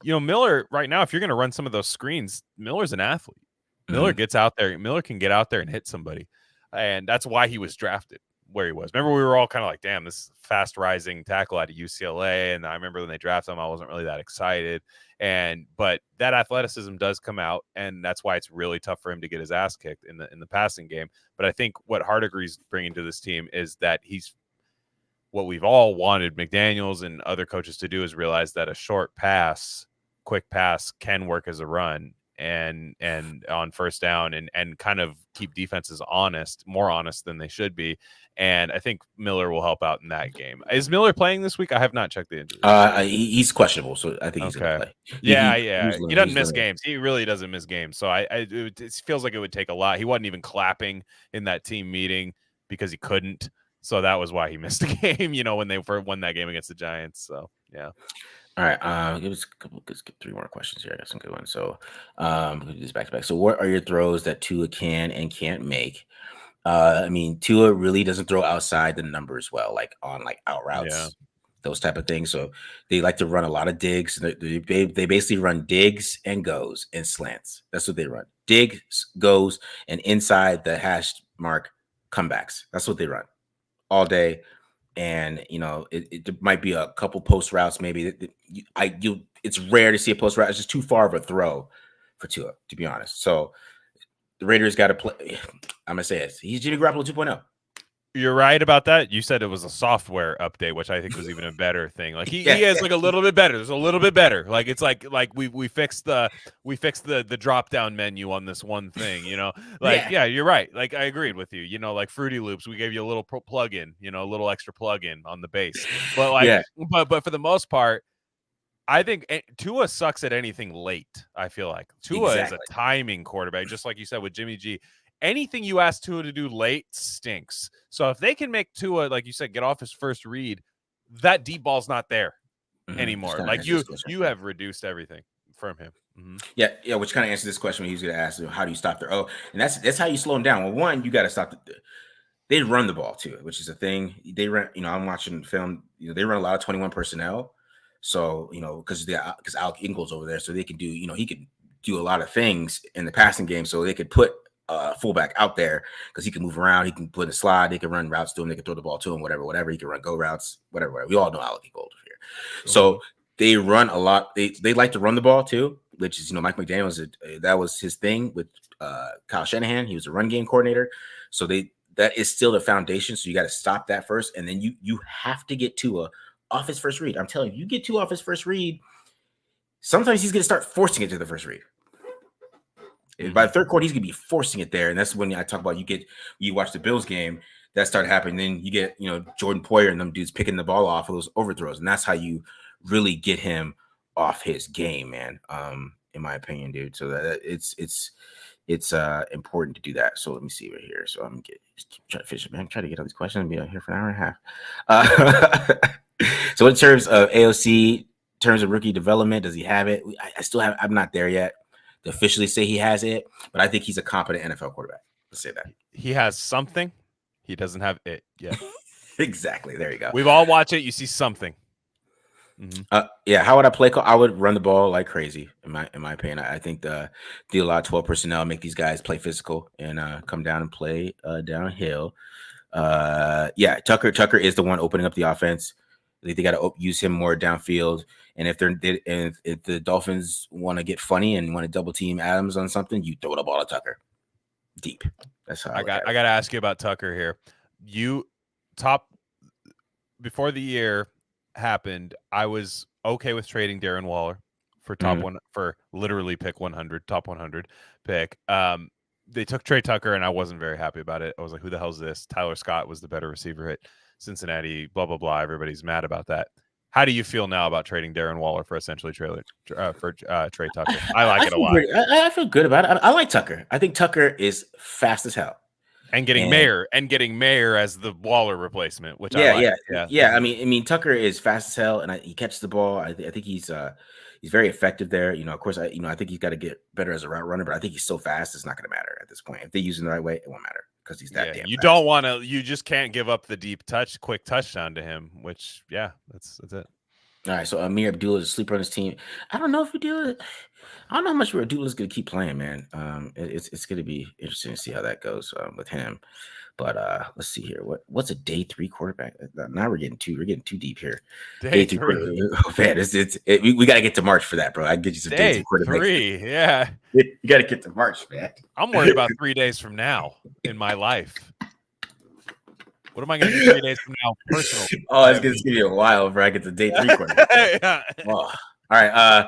Miller right now, if you're going to run some of those screens, Miller's an athlete. Miller gets out there. Miller can get out there and hit somebody, and that's why he was drafted where he was. Remember, we were all kind of like, "Damn, this fast rising tackle out of UCLA." And I remember when they drafted him, I wasn't really that excited. But that athleticism does come out, and that's why it's really tough for him to get his ass kicked in the passing game. But I think what Hardegree's bringing to this team is that he's what we've all wanted McDaniels and other coaches to do is realize that a short pass, quick pass can work as a run and on first down and kind of keep defenses more honest than they should be. And I think Miller will help out in that game. Is Miller playing this week? I have not checked the injury. He's questionable, so I think he's going to play. He doesn't miss games. He really doesn't miss games. So it feels like it would take a lot. He wasn't even clapping in that team meeting because he couldn't. So that was why he missed the game, when they won that game against the Giants. So, yeah. All right. Let's get 3 more questions here. I got some good ones. So we'll do this back to back. So what are your throws that Tua can and can't make? I mean, Tua really doesn't throw outside the numbers well, like on out routes. those type of things. So they like to run a lot of digs. They basically run digs and goes and slants. That's what they run. Digs, goes, and inside the hash mark comebacks. That's what they run all day. And it might be a couple post routes. Maybe it's rare to see a post route. It's just too far of a throw for Tua, to be honest. So the Raiders got to play. I'm gonna say it. He's Jimmy Garoppolo 2.0. You're right about that. You said it was a software update, which I think was even a better thing. Like he is like a little bit better. There's a little bit better. Like it's like we fixed the drop down menu on this one thing. Like yeah, you're right. Like I agreed with you. Like Fruity Loops, we gave you a little plug-in. A little extra plug-in on the base. But like, but for the most part, I think Tua sucks at anything late. I feel like Tua is a timing quarterback, just like you said with Jimmy G. Anything you ask Tua to do late stinks. So if they can make Tua, like you said, get off his first read, that deep ball's not there anymore. Like you have reduced everything from him. Mm-hmm. Yeah, which kind of answers this question when he was going to ask, how do you stop their and that's how you slow them down. Well, one, you got to stop they run the ball too, which is a thing. They run, I'm watching film, they run a lot of 21 personnel. So, because Alec Ingold's over there, so they can do, he can do a lot of things in the passing game. So they could put fullback out there because he can move around. He can put a slide. They can run routes to him. They can throw the ball to him, whatever. He can run go routes, whatever. We all know Alec Ingold here. Mm-hmm. So they run a lot. They like to run the ball too, which is, Mike McDaniel that was his thing with Kyle Shanahan. He was a run game coordinator. So that is still the foundation. So you got to stop that first. And then you have to get Tua off his first read. I'm telling you, get Tua off his first read. Sometimes he's going to start forcing it to the first read. By the third quarter, he's going to be forcing it there. And that's when I talk about you watch the Bills game, that started happening. Then you get, Jordan Poyer and them dudes picking the ball off of those overthrows. And that's how you really get him off his game, man, in my opinion, dude. So that it's important to do that. So let me see right here. So I'm trying to finish it, man. I'm trying to get all these questions and be out here for an hour and a half. So in terms of AOC, in terms of rookie development, does he have it? I'm not there yet to officially say he has it, but I think he's a competent NFL quarterback. Let's say that. He has something. He doesn't have it yet. Exactly. There you go. We've all watched it. You see something. Mm-hmm. How would I play? I would run the ball like crazy. In my opinion, I think do a lot of 12 personnel, make these guys play physical and come down and play downhill. Tucker is the one opening up the offense. They got to use him more downfield. And if the Dolphins want to get funny and want to double team Adams on something, you throw the ball to Tucker deep. That's how I got to ask you about Tucker here. Before the year happened, I was okay with trading Darren Waller for literally pick 100, top 100 pick. They took Trey Tucker and I wasn't very happy about it. I was like, who the hell's this? Tyler Scott was the better receiver at Cincinnati, blah, blah, blah. Everybody's mad about that. How do you feel now about trading Darren Waller for essentially Trey Tucker? I like it a lot. I feel good about it. I like Tucker. I think Tucker is fast as hell. And getting Mayer as the Waller replacement, which I I mean Tucker is fast as hell, and he catches the ball. I think he's very effective there. Of course, I think he's got to get better as a route runner, but I think he's so fast it's not going to matter at this point. If they use him the right way, it won't matter because he's that damn. You don't want to. You just can't give up the quick touchdown to him. Which that's it. All right, so Amir Abdullah is a sleeper on his team. I don't know if Abdullah. I don't know how much Abdullah is going to keep playing, man. It's going to be interesting to see how that goes with him. But let's see here. What's a day 3 quarterback? Now we're getting too deep here. Day 3 quarterback. Oh man, we got to get to March for that, bro. I get you some day 3 quarterback. 3, yeah. You got to get to March, man. I'm worried about 3 days from now in my life. What am I going to do 3 days from now? Personal. Oh, it's going to be a while before I get to day 3 quarterback. Oh. All right.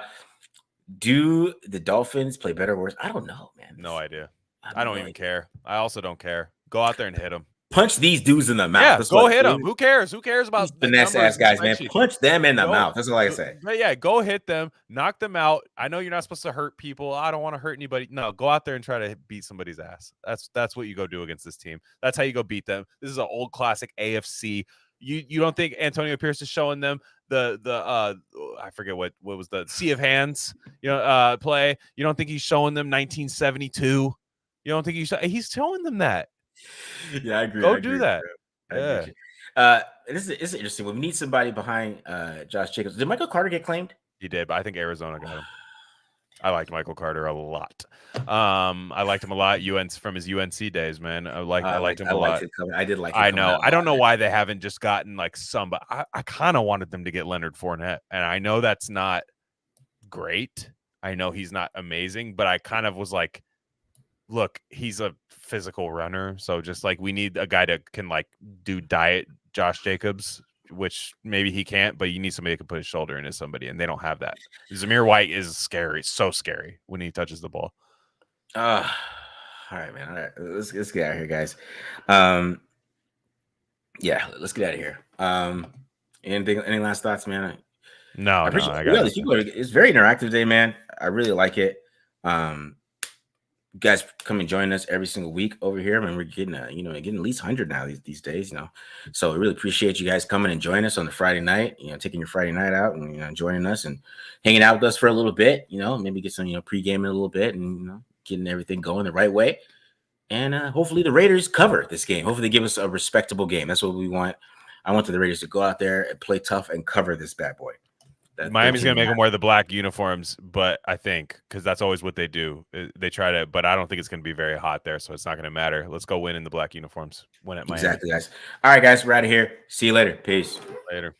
Do the Dolphins play better or worse? I don't know, man. No idea. I don't even care. I also don't care. Go out there and hit them. Punch these dudes in the mouth. Yeah, go hit them. Who cares? Who cares about finesse ass guys, man? Punch them in the mouth. That's all I can say. Yeah, go hit them. Knock them out. I know you're not supposed to hurt people. I don't want to hurt anybody. No, go out there and try to beat somebody's ass. That's what you go do against this team. That's how you go beat them. This is an old classic AFC. You don't think Antonio Pierce is showing them the I forget what was the Sea of Hands play? You don't think he's showing them 1972? You don't think he's showing them that? Yeah, I agree. Go do that. Yeah. This is interesting. We need somebody behind Josh Jacobs. Did Michael Carter get claimed? He did, but I think Arizona got him. I liked Michael Carter a lot. I liked him a lot. From his UNC days, man. I liked him a lot. I did like him. I know. I don't know why they haven't just gotten like some, but I kind of wanted them to get Leonard Fournette, and I know that's not great. I know he's not amazing, but I kind of was like, look, he's a physical runner, so just like we need a guy that can like do diet Josh Jacobs, which maybe he can't, but you need somebody that can put his shoulder into somebody, and they don't have that. Zamir White is scary, so scary when he touches the ball. All right, man. All right, let's get out of here, guys. Yeah, let's get out of here. Any last thoughts, man? No, I appreciate these people. It's very interactive today, man. I really like it. You guys come and join us every single week over here. I mean, we're getting getting at least 100 now these days, So we really appreciate you guys coming and joining us on the Friday night, taking your Friday night out and joining us and hanging out with us for a little bit, maybe get some, pre-gaming a little bit and, getting everything going the right way. And hopefully the Raiders cover this game. Hopefully they give us a respectable game. That's what we want. I want the Raiders to go out there and play tough and cover this bad boy. Miami's going to make them wear the black uniforms, but I think because that's always what they do. They try to, but I don't think it's going to be very hot there, so it's not going to matter. Let's go win in the black uniforms. Win at Miami. Exactly, guys. All right, guys, we're out of here. See you later. Peace. Later.